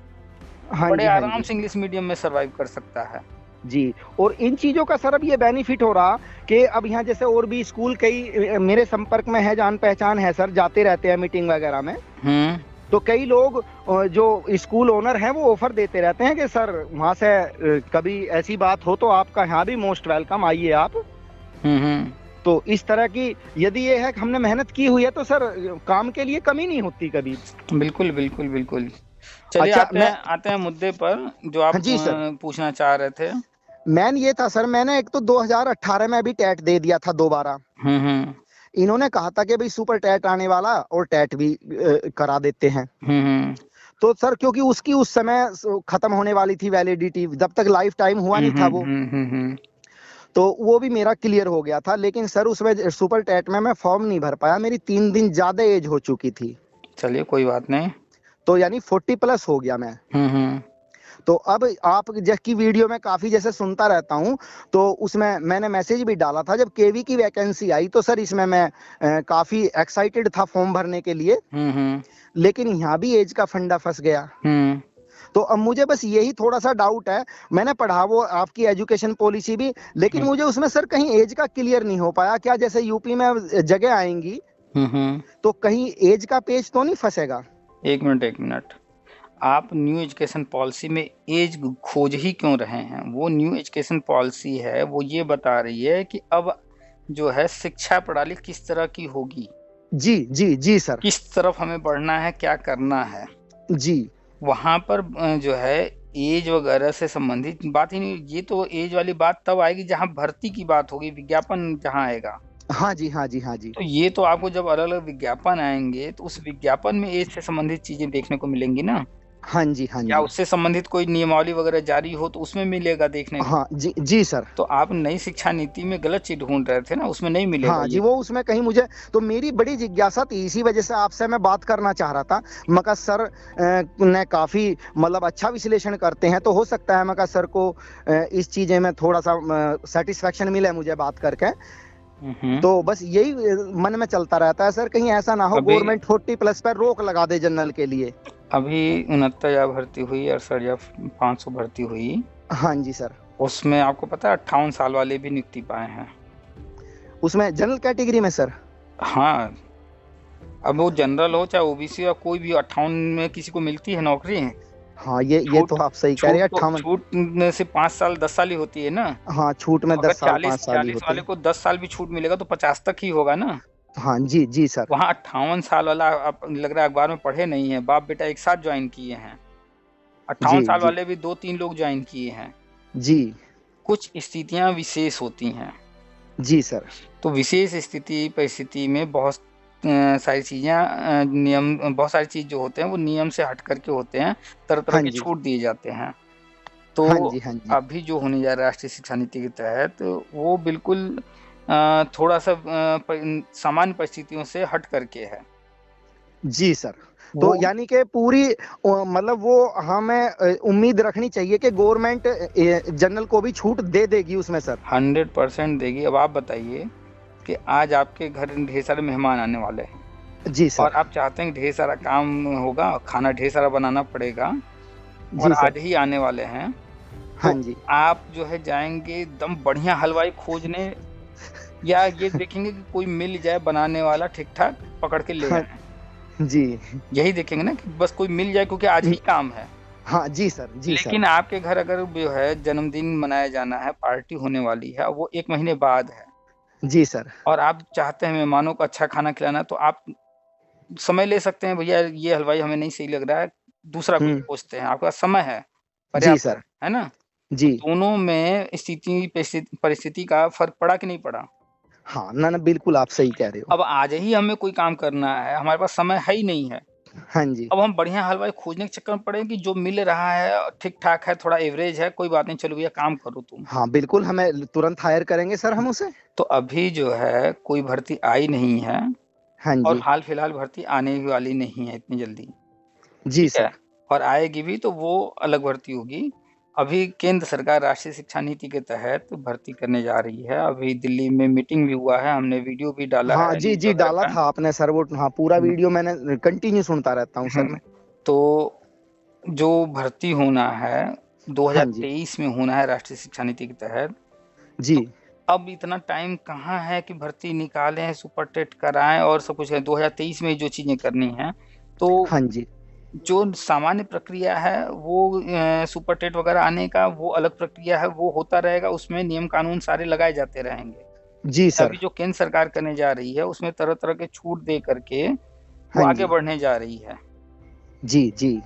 हाँ बड़े जी। हाँ आराम जी से इंग्लिश मीडियम में सरवाइव कर सकता है। जी। और इन चीजों का सर अब ये बेनिफिट हो रहा कि अब यहाँ जैसे और भी स्कूल कई मेरे संपर्क में है, जान पहचान है सर, जाते रहते हैं मीटिंग वगैरह में। तो कई लोग जो स्कूल ओनर हैं वो ऑफर देते रहते हैं कि सर वहाँ से कभी ऐसी बात हो तो आपका यहाँ भी मोस्ट वेलकम, आइए आप। तो इस तरह की यदि ये है कि हमने मेहनत की हुई है तो सर काम के लिए कमी नहीं होती कभी। बिल्कुल बिल्कुल बिल्कुल। चलिए अच्छा, आते हैं मुद्दे पर जो आप हाँ जी सर। पूछना चाह रहे थे। मैन ये था सर, मैंने एक तो 2018 में अभी टेट दे दिया था दोबारा। इन्होंने कहा था कि भाई सुपर टेट आने वाला और टेट भी करा देते हैं। तो सर क्योंकि उसकी उस समय खत्म होने वाली थी वैलिडिटी, जब तक लाइफ टाइम हुआ नहीं था वो, तो वो भी मेरा क्लियर हो गया था। लेकिन सर उसमें सुपर टेट में मैं फॉर्म नहीं भर पाया, मेरी 3 दिन ज्यादा एज हो चुकी थी। चलिए कोई बात नहीं। तो यानी 40+ हो गया मैं। तो अब आप जबकि वीडियो में काफी जैसे सुनता रहता हूँ, तो उसमें मैंने मैसेज भी डाला था जब केवी की वैकेंसी आई, तो सर इसमें मैं काफी एक्साइटेड था फॉर्म भरने के लिए। लेकिन यहाँ भी एज का फंडा फंस गया। तो अब मुझे बस यही थोड़ा सा डाउट है, मैंने पढ़ा वो आपकी एजुकेशन पॉलिसी भी, लेकिन मुझे उसमें सर कहीं एज का क्लियर नहीं हो पाया। क्या जैसे यूपी में जगह आएंगी तो कहीं एज का पेज तो नहीं फंसेगा? एक मिनट, आप न्यू एजुकेशन पॉलिसी में एज खोज ही क्यों रहे हैं? वो न्यू एजुकेशन पॉलिसी है, वो ये बता रही है कि अब जो है शिक्षा प्रणाली किस तरह की होगी। जी जी जी सर। किस तरफ हमें बढ़ना है, क्या करना है जी। वहां पर जो है एज वगैरह से संबंधित बात ही नहीं। ये तो एज वाली बात तब आएगी जहां भर्ती की बात होगी, विज्ञापन जहां आएगा। हाँ जी हाँ जी हाँ जी। तो ये तो आपको जब अलग अलग विज्ञापन आएंगे तो उस विज्ञापन में एज से संबंधित चीजें देखने को मिलेंगी ना। हाँ जी हाँ या जी। उससे संबंधित कोई नियमावली वगैरह जारी हो तो उसमें मिलेगा देखने को। हाँ जी जी सर। तो आप नई शिक्षा नीति में गलत चीज ढूंढ रहे थे ना, उसमें नहीं मिलेगा। हाँ जी, वो उसमें कहीं मुझे, तो मेरी बड़ी जिज्ञासा थी, इसी वजह से आपसे मैं बात करना चाह रहा था। मगर सर ने काफी मतलब अच्छा विश्लेषण करते हैं, तो हो सकता है मगर सर को इस चीजें में थोड़ा सा सेटिस्फेक्शन मिले मुझे बात करके। तो बस यही मन में चलता रहता है सर, कहीं ऐसा ना हो गवर्नमेंट 40+ पर रोक लगा दे जनरल के लिए। अभी 69 भर्ती हुई, 68 500 भर्ती हुई। हाँ जी सर। उसमें आपको पता है 58 साल वाले भी नियुक्ति पाए हैं उसमें जनरल कैटेगरी में सर। हाँ, अब वो जनरल हो चाहे ओबीसी हो, कोई भी 58 में किसी को मिलती है नौकरी। हाँ ये छूट तो आप सही कह रहे छूट हैं, तो 58। छूट में से 5 साल 10 साल ही होती है ना। हाँ छूट में अगर 10 साल 5 40 साल ही 40 होते वाले हैं। को 10 साल भी छूट मिलेगा तो 50 तक ही होगा ना। हाँ जी जी सर। वहाँ 58 साल वाला आप लग रहा है अखबार में पढ़े नहीं है, बाप बेटा एक साथ ज्वाइन किए हैं। 58 जी साल जी वाले भी 2-3 लोग ज्वाइन किए हैं। जी कुछ स्थितियां विशेष होती हैं। जी सर। तो विशेष स्थिति परिस्थिति में बहुत सारी चीजें नियम, बहुत सारी चीज जो होते हैं वो नियम से हट करके होते हैं, तरह तरह हाँ के जी छूट दिए जाते हैं। तो हाँ जी हाँ जी अभी जो होने जा रहा है राष्ट्रीय शिक्षा नीति के तहत, वो बिल्कुल थोड़ा सा सामान्य परिस्थितियों से हट करके है। जी सर। तो वो यानी कि पूरी मतलब वो हमें उम्मीद रखनी चाहिए कि गवर्नमेंट जनरल को भी छूट दे देगी उसमें सर। 100% देगी। अब आप बताइए कि आज आपके घर ढेर सारे मेहमान आने वाले हैं जी और सर। आप चाहते हैं कि ढेर सारा काम होगा, खाना ढेर सारा बनाना पड़ेगा और जी सर। आज ही आने वाले हैं, हाँ तो जी आप जो है जाएंगे एकदम बढ़िया हलवाई खोजने, या ये देखेंगे कि कोई मिल जाए बनाने वाला ठीक ठाक पकड़ के ले हाँ आए? जी यही देखेंगे ना कि बस कोई मिल जाए क्योंकि आज ही काम है। हाँ जी सर जी सर। लेकिन आपके घर अगर जो है जन्मदिन मनाया जाना है, पार्टी होने वाली है, वो 1 महीने बाद है जी सर। और आप चाहते हैं मेहमानों को अच्छा खाना खिलाना, तो आप समय ले सकते हैं, भैया ये हलवाई हमें नहीं सही लग रहा है, दूसरा कोई खोजते हैं। आपके पास समय है, जी पर्याप्त सर। है ना? तो जी दोनों में स्थिति परिस्थिति का फर्क पड़ा कि नहीं पड़ा? हाँ ना ना बिल्कुल आप सही कह रहे हो। अब आज ही हमें कोई काम करना है, हमारे पास समय है ही नहीं है। हाँ जी अब हम बढ़िया हलवाई खोजने के चक्कर में पड़े कि जो मिल रहा है ठीक ठाक है, थोड़ा एवरेज है, कोई बात नहीं, चलो भैया काम करो तुम। हाँ बिल्कुल हमें तुरंत हायर करेंगे सर हम उसे। तो अभी जो है कोई भर्ती आई नहीं है हाँ और जी हाल फिलहाल भर्ती आने ही वाली नहीं है इतनी जल्दी, जी ठीक है? सर। और आएगी भी तो वो अलग भर्ती होगी। अभी केंद्र सरकार राष्ट्रीय शिक्षा नीति के तहत भर्ती करने जा रही है। अभी दिल्ली में मीटिंग भी हुआ है, हमने वीडियो भी डाला हाँ है जी न्यूज़ जी वगैरह डाला का। था आपने सर वो, हाँ पूरा हम्म, वीडियो मैंने कंटिन्यू सुनता रहता हूँ सर मैं। तो जो भर्ती होना है हाँ जी 2023 में होना है राष्ट्रीय शिक्षा नीति के तहत। जी तो अब इतना टाइम कहाँ है कि भर्ती निकालें, सुपर टेट कराएं और सब कुछ है। 2023 में जो चीजें करनी है, तो हाँ जी जो सामान्य प्रक्रिया है वो सुपर टेट वगैरह आने का वो अलग प्रक्रिया है, वो होता रहेगा, उसमें नियम कानून सारे लगाए जाते रहेंगे। जी सर। अभी जो केंद्र सरकार करने जा रही है उसमें तरह तरह के छूट दे करके वो हाँ आगे जी बढ़ने जा रही है। जी जी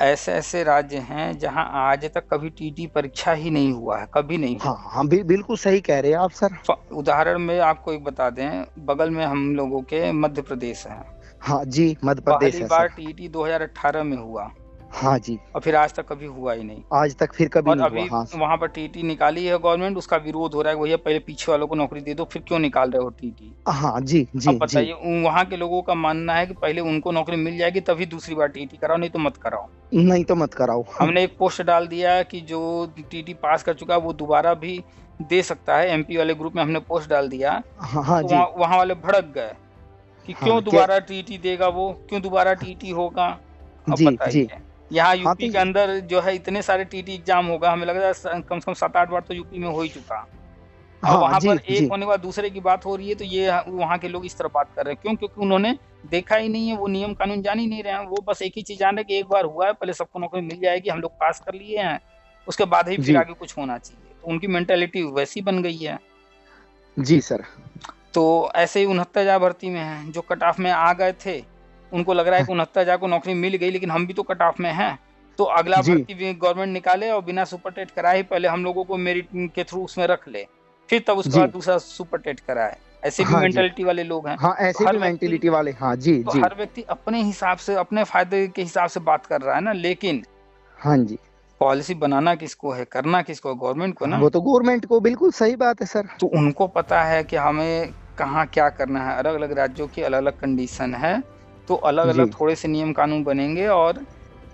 ऐसे ऐसे राज्य हैं जहां आज तक कभी टीटी परीक्षा ही नहीं हुआ है, कभी नहीं हाँ हुआ। हाँ बिल्कुल सही कह रहे हैं आप सर। उदाहरण में आपको एक बता दें, बगल में हम लोगों के मध्य प्रदेश है, हाँ जी मध्य प्रदेश पहली है बार सर। टीटी 2018 में हुआ हाँ जी और फिर आज तक कभी हुआ ही नहीं। आज तक फिर कभी और नहीं हुआ अभी हाँ। वहां पर टीटी निकाली है गवर्नमेंट, उसका विरोध हो रहा है, भैया पहले पीछे वालों को नौकरी दे दो, फिर क्यों निकाल रहे हो टीटी? हाँ जी जी अब जी। बताइए, वहां के लोगों का मानना है कि पहले उनको नौकरी मिल जाएगी तभी दूसरी बार टीटी कराओ, नहीं तो मत कराओ। नहीं तो मत कराओ। हमने एक पोस्ट डाल दिया कि जो टीटी पास कर चुका है वो दोबारा भी दे सकता है, एमपी वाले ग्रुप में हमने पोस्ट डाल दिया। हाँ हाँ तो जी वहाँ वाले भड़क गए कि हाँ क्यों दोबारा टीटी देगा, वो क्यों दोबारा टीटी होगा? अब जी जी। बताइए, यहाँ हाँ तो यूपी के अंदर जो है इतने सारे टीटी एग्जाम होगा, हमें लग रहा है कम से कम 7-8 बार तो यूपी में हो ही चुका। और हाँ वहां जी पर एक जी होने के बाद दूसरे की बात हो रही है, तो ये वहां के लोग इस तरह बात कर रहे हैं क्यों? क्योंकि उन्होंने देखा ही नहीं है, वो नियम कानून जान ही नहीं रहे हैं। वो बस एक ही चीज जान रहे कि एक बार हुआ है, पहले सबको नौकरी मिल जाएगी, हम लोग पास कर लिए हैं, उसके बाद ही फिर जी आगे कुछ होना चाहिए। तो उनकी मेंटेलिटी वैसी बन गई है। जी सर। तो ऐसे ही 69,000 भर्ती में है, जो कट ऑफ में आ गए थे उनको लग रहा है कि 69,000 को नौकरी मिल गई, लेकिन हम भी तो कट ऑफ में हैं। तो अगला जी भर्ती भी गवर्नमेंट निकाले और बिना सुपर टेट कराए ही पहले हम लोगों को मेरिट के थ्रू उसमें रख ले, फिर तब उसके जी बाद दूसरा सुपर टेट कराए। ऐसे भी हाँ जी मेंटेलिटी वाले लोग हैं। हाँ तो ऐसे भी मेंटेलिटी वाले हाँ जी तो जी। हर व्यक्ति अपने हिसाब से, अपने फायदे के हिसाब से बात कर रहा है ना, लेकिन हाँ जी पॉलिसी बनाना किसको है, करना किसको है? गवर्नमेंट को हाँ, ना। वो तो गवर्नमेंट को बिल्कुल सही बात है सर। तो उनको पता है कि हमें कहाँ क्या करना है। अलग अलग राज्यों की अलग अलग कंडीशन है, तो अलग जी अलग थोड़े से नियम कानून बनेंगे। और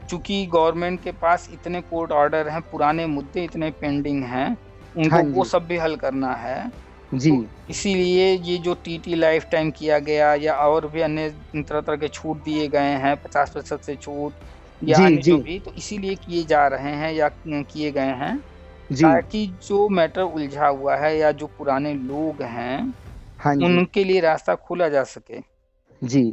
चूंकि गवर्नमेंट के पास इतने कोर्ट ऑर्डर हैं, पुराने मुद्दे इतने पेंडिंग हैं, हाँ उनको वो जी सब भी हल करना है। जी तो इसीलिए ये जो टीटी लाइफ टाइम किया गया या और भी अन्य तरह तरह के छूट दिए गए हैं, 50% से छूट या जी अन्य जी जो भी, तो इसीलिए किए जा रहे हैं या किए गए हैं, जी ताकि जो मैटर उलझा हुआ है या जो पुराने लोग हैं हाँ जी उनके लिए रास्ता खोला जा सके। जी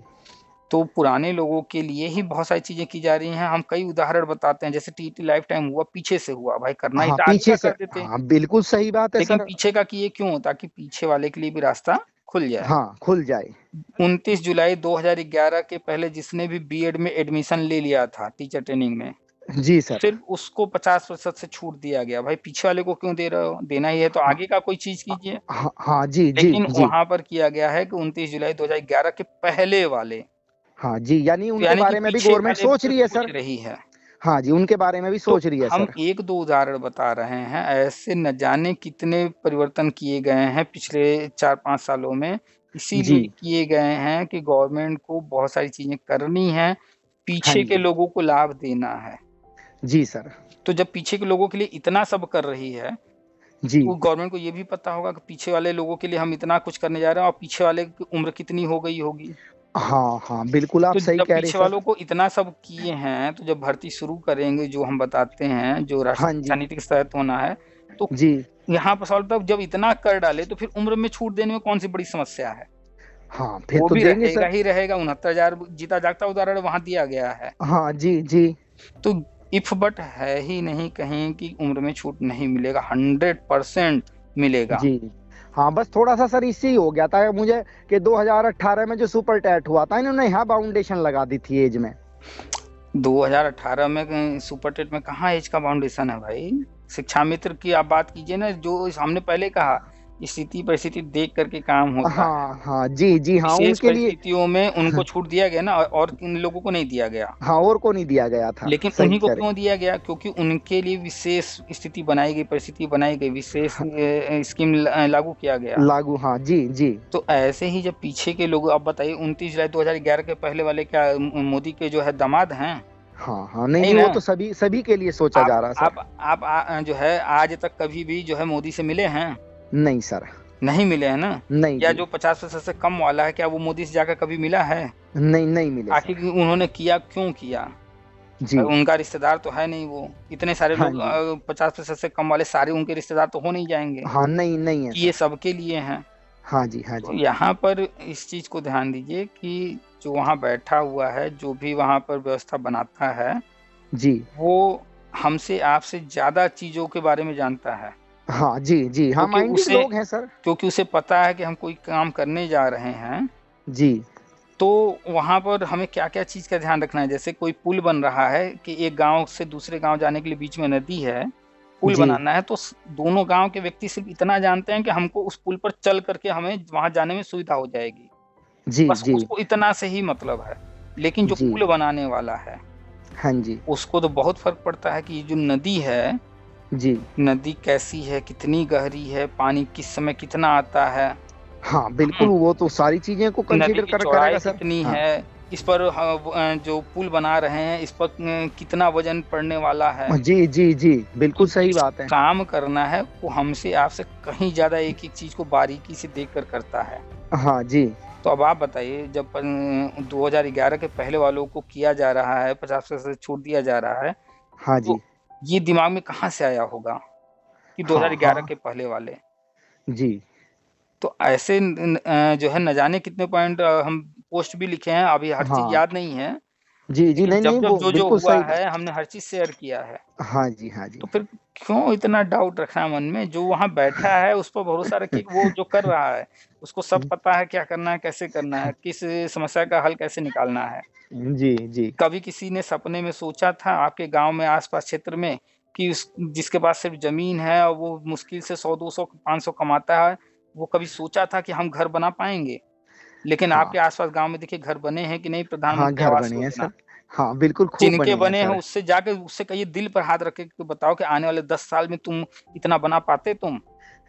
तो पुराने लोगों के लिए ही बहुत सारी चीजें की जा रही हैं। हम कई उदाहरण बताते हैं, जैसे टीटी लाइफ टाइम हुआ, पीछे से हुआ, भाई करना ही हाँ था आगे पीछे का से, कर देते, हाँ बिल्कुल सही बात है लेकिन सर। पीछे का किए क्यों? ताकि पीछे वाले के लिए भी रास्ता खुल जाए। हाँ खुल जाए। 29 जुलाई 2011 के पहले जिसने भी बीएड में एडमिशन ले लिया था टीचर ट्रेनिंग में, जी सर। सिर्फ उसको 50% से छूट दिया गया। भाई पीछे वाले को क्यों दे रहे हो? देना ही है तो हाँ आगे का कोई चीज कीजिए। हाँ हाँ, जी जी लेकिन जी। वहां पर किया गया है कि 29 जुलाई 2011 के पहले वाले, हाँ जी, यानी तो उनके यानी कि बारे में भी पीछे गवर्नमेंट वाले सोच पे रही है सोच सर। रही है। हाँ जी, उनके बारे में भी तो सोच रही है हम सर। एक दो उदाहरण बता रहे हैं, ऐसे न जाने कितने परिवर्तन किए गए हैं पिछले 4-5 सालों में। जी। इसीलिए किए गए हैं कि गवर्नमेंट को बहुत सारी चीजें करनी है, हाँ पीछे के जी। लोगों को लाभ देना है। जी सर। तो जब पीछे के लोगों के लिए इतना सब कर रही है, जी। तो गवर्नमेंट को ये भी पता होगा कि पीछे वाले लोगों के लिए हम इतना कुछ करने जा रहे हैं, और पीछे वाले की उम्र कितनी हो गई होगी। हाँ हाँ, बिल्कुल आप तो सही जब कह रहे पीछे सर। वालों को इतना सब किए हैं, तो जब भर्ती शुरू करेंगे, जो हम बताते हैं, जो हाँ राष्ट्रीय शिक्षा जी। नीति के तहत होना है, तो जी। यहाँ पर सवाल तब जब इतना कर डाले, तो फिर उम्र में छूट देने में कौन सी बड़ी समस्या है? हाँ फिर वो तो भी देंगे रहेगा सर। ही रहेगा। 69,000 जीता जागता उदाहरण वहां दिया गया है। हाँ जी जी। तो इफ बट है ही नहीं कहीं कि उम्र में छूट नहीं मिलेगा, 100% मिलेगा। जी। हाँ बस थोड़ा सा सर इससे ही हो गया था मुझे कि 2018 में जो सुपर टैट हुआ था, इन्होंने यहाँ बाउंडेशन लगा दी थी एज में। 2018 में सुपर टेट में कहाँ एज का बाउंडेशन है भाई? शिक्षा मित्र की आप बात कीजिए ना, जो हमने पहले कहा, स्थिति परिस्थिति देख करके काम होता है। हाँ हाँ जी जी। हाँ विशेष उनके लिए। परिस्थितियों में उनको छूट दिया गया ना, और किन लोगों को नहीं दिया गया। हाँ और को नहीं दिया गया था, लेकिन सही उन्हीं को कह रहे। क्यों दिया गया? क्योंकि उनके लिए विशेष स्थिति बनाई गई, परिस्थिति बनाई गई, विशेष स्कीम लागू किया गया। लागू, हाँ जी जी। तो ऐसे ही जब पीछे के लोग, अब बताइए 29 जुलाई 2011 के पहले वाले क्या मोदी के जो है दामाद हैं? हाँ हाँ, नहीं नहीं नहीं, वो ना। तो सभी सभी के लिए सोचा जा रहा सर। आप जो है आज तक कभी भी जो है मोदी से मिले हैं? नहीं सर। नहीं मिले हैं ना। नहीं या जी। जो 50% से कम वाला है, क्या वो मोदी से जाकर कभी मिला है? नहीं नहीं मिले आखिर सर। उन्होंने किया क्यों किया? जी। उनका रिश्तेदार तो है नहीं वो। इतने सारे हाँ लोग जी। 50% से कम वाले सारे उनके रिश्तेदार तो हो नहीं जाएंगे हाँ नहीं नहीं है कि ये सर। सबके लिए हैं। हाँ जी हाँ तो जी। यहाँ पर इस चीज को ध्यान दीजिए कि जो वहाँ बैठा हुआ है, जो भी वहाँ पर व्यवस्था बनाता है, जी। वो हमसे आपसे ज्यादा चीजों के बारे में जानता है। हाँ जी जी। हाँ क्योंकि माइंडेड उसे लोग हैं सर। क्योंकि उसे पता है कि हम कोई काम करने जा रहे हैं, जी। तो वहां पर हमें क्या क्या चीज का ध्यान रखना है। जैसे कोई पुल बन रहा है कि एक गांव से दूसरे गांव जाने के लिए बीच में नदी है, पुल जी बनाना है, तो दोनों गांव के व्यक्ति सिर्फ इतना जानते हैं कि हमको उस पुल पर चल करके हमें वहां जाने में सुविधा हो जाएगी। जी बस जी। उसको इतना से ही मतलब है। लेकिन जो जी। पुल बनाने वाला है, हाँ जी। उसको तो बहुत फर्क पड़ता है कि ये जो नदी है, जी। नदी कैसी है, कितनी गहरी है, पानी किस समय कितना आता है, हाँ बिल्कुल, वो तो सारी चीजें को नदी कंसीडर की करेगा चौड़ाई सर। कितनी हाँ है, इस पर जो पुल बना रहे हैं, इस पर कितना वजन पड़ने वाला है। जी जी जी, बिल्कुल तो सही जिस बात है। काम करना है, वो हमसे आपसे कहीं ज्यादा एक एक चीज को बारीकी से देख कर करता है। हाँ जी। तो अब आप बताइए, जब 2011 के पहले वालों को किया जा रहा है, 50% से छूट दिया जा रहा है, हाँ जी। तो ये दिमाग में कहाँ से आया होगा कि हाँ 2011 हाँ। के पहले वाले। जी तो ऐसे जो है न जाने कितने पॉइंट हम पोस्ट भी लिखे हैं, अभी हर चीज हाँ। याद नहीं है, जी जी, लेकिन नहीं जब नहीं, जब वो जो बिल्कुल हुआ सही है बात। हमने हर चीज शेयर किया है। हाँ जी हाँ जी। तो फिर क्यों इतना डाउट रखना है मन में? जो वहां बैठा है उस पर भरोसा रखिए कि वो जो कर रहा है उसको सब पता है, क्या करना है, कैसे करना है, किस समस्या का हल कैसे निकालना है। जी जी। कभी किसी ने सपने में सोचा था आपके गांव में, आसपास क्षेत्र में, कि जिसके पास सिर्फ जमीन है और वो मुश्किल से 100 200 500 कमाता है, वो कभी सोचा था कि हम घर बना पाएंगे? लेकिन हाँ आपके आसपास गांव में देखिए घर बने हैं कि नहीं, हाँ, प्रधानमंत्री घर आवास बने हैं योजना। सर। हाँ बिल्कुल, खूब जिनके बने हैं बने हैं सर। उससे जाके उससे कहिए, दिल पर हाथ रख के बताओ कि आने वाले 10 साल में तुम इतना बना पाते तुम?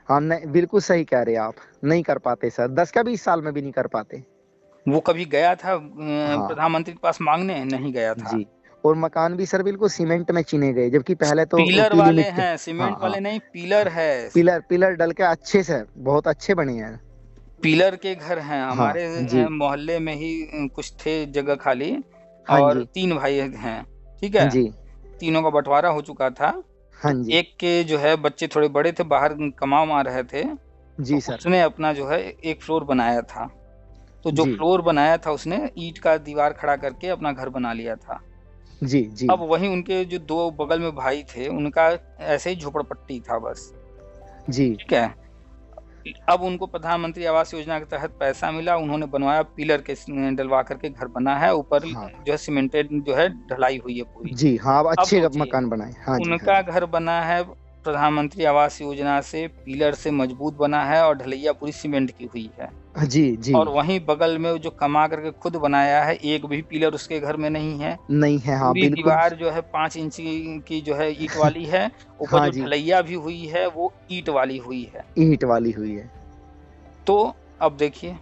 हाँ नहीं, बिल्कुल सही कह रहे हैं आप, नहीं कर पाते सर, 10 का 20 साल में भी नहीं कर पाते। वो कभी गया था हाँ प्रधानमंत्री के पास मांगने? नहीं गया था। जी। और मकान भी सर बिल्कुल सीमेंट में चीने गए, जबकि पहले तो पिलर पीली वाले मिट्टी। हैं, हाँ सीमेंट हाँ, वाले नहीं, पिलर है। पिलर पिलर डल के अच्छे से बहुत अच्छे बने हैं। पिलर के घर हैं हाँ हमारे जी। मोहल्ले में ही। कुछ थे जगह खाली, हाँ और जी। 3 भाई हैं, ठीक है। जी। तीनों का बंटवारा हो चुका था। हाँ तो जी। एक के जो है बच्चे थोड़े बड़े थे, बाहर कमा रहे थे, तो जी सर। उसने अपना जो है एक फ्लोर बनाया था। तो जो जी फ्लोर बनाया था उसने ईंट का दीवार खड़ा करके अपना घर बना लिया था। जी जी अब वहीं उनके जो 2 बगल में भाई थे, उनका ऐसे ही झोपड़पट्टी था बस, जी ठीक है? अब उनको प्रधानमंत्री आवास योजना के तहत पैसा मिला, उन्होंने बनवाया, पिलर के डलवा करके घर बना है, ऊपर हाँ जो है सीमेंटेड जो है ढलाई हुई है पूरी। जी हाँ, अब अब अच्छे सोचिए, मकान बनाए। हाँ जी हाँ उनका जी घर बना है प्रधानमंत्री आवास योजना से, पिलर से मजबूत बना है और ढलैया पूरी सीमेंट की हुई है। जी जी। और वहीं बगल में जो कमा करके खुद बनाया है, एक भी पिलर उसके घर में नहीं है। नहीं है, हाँ पूरी बिल्कुल। दीवार जो है 5 इंच की जो है ईंट वाली है, ऊपर हाँ जो जी, ढलैया भी हुई है वो ईंट वाली हुई है। ईंट वाली हुई है। तो अब देखिए,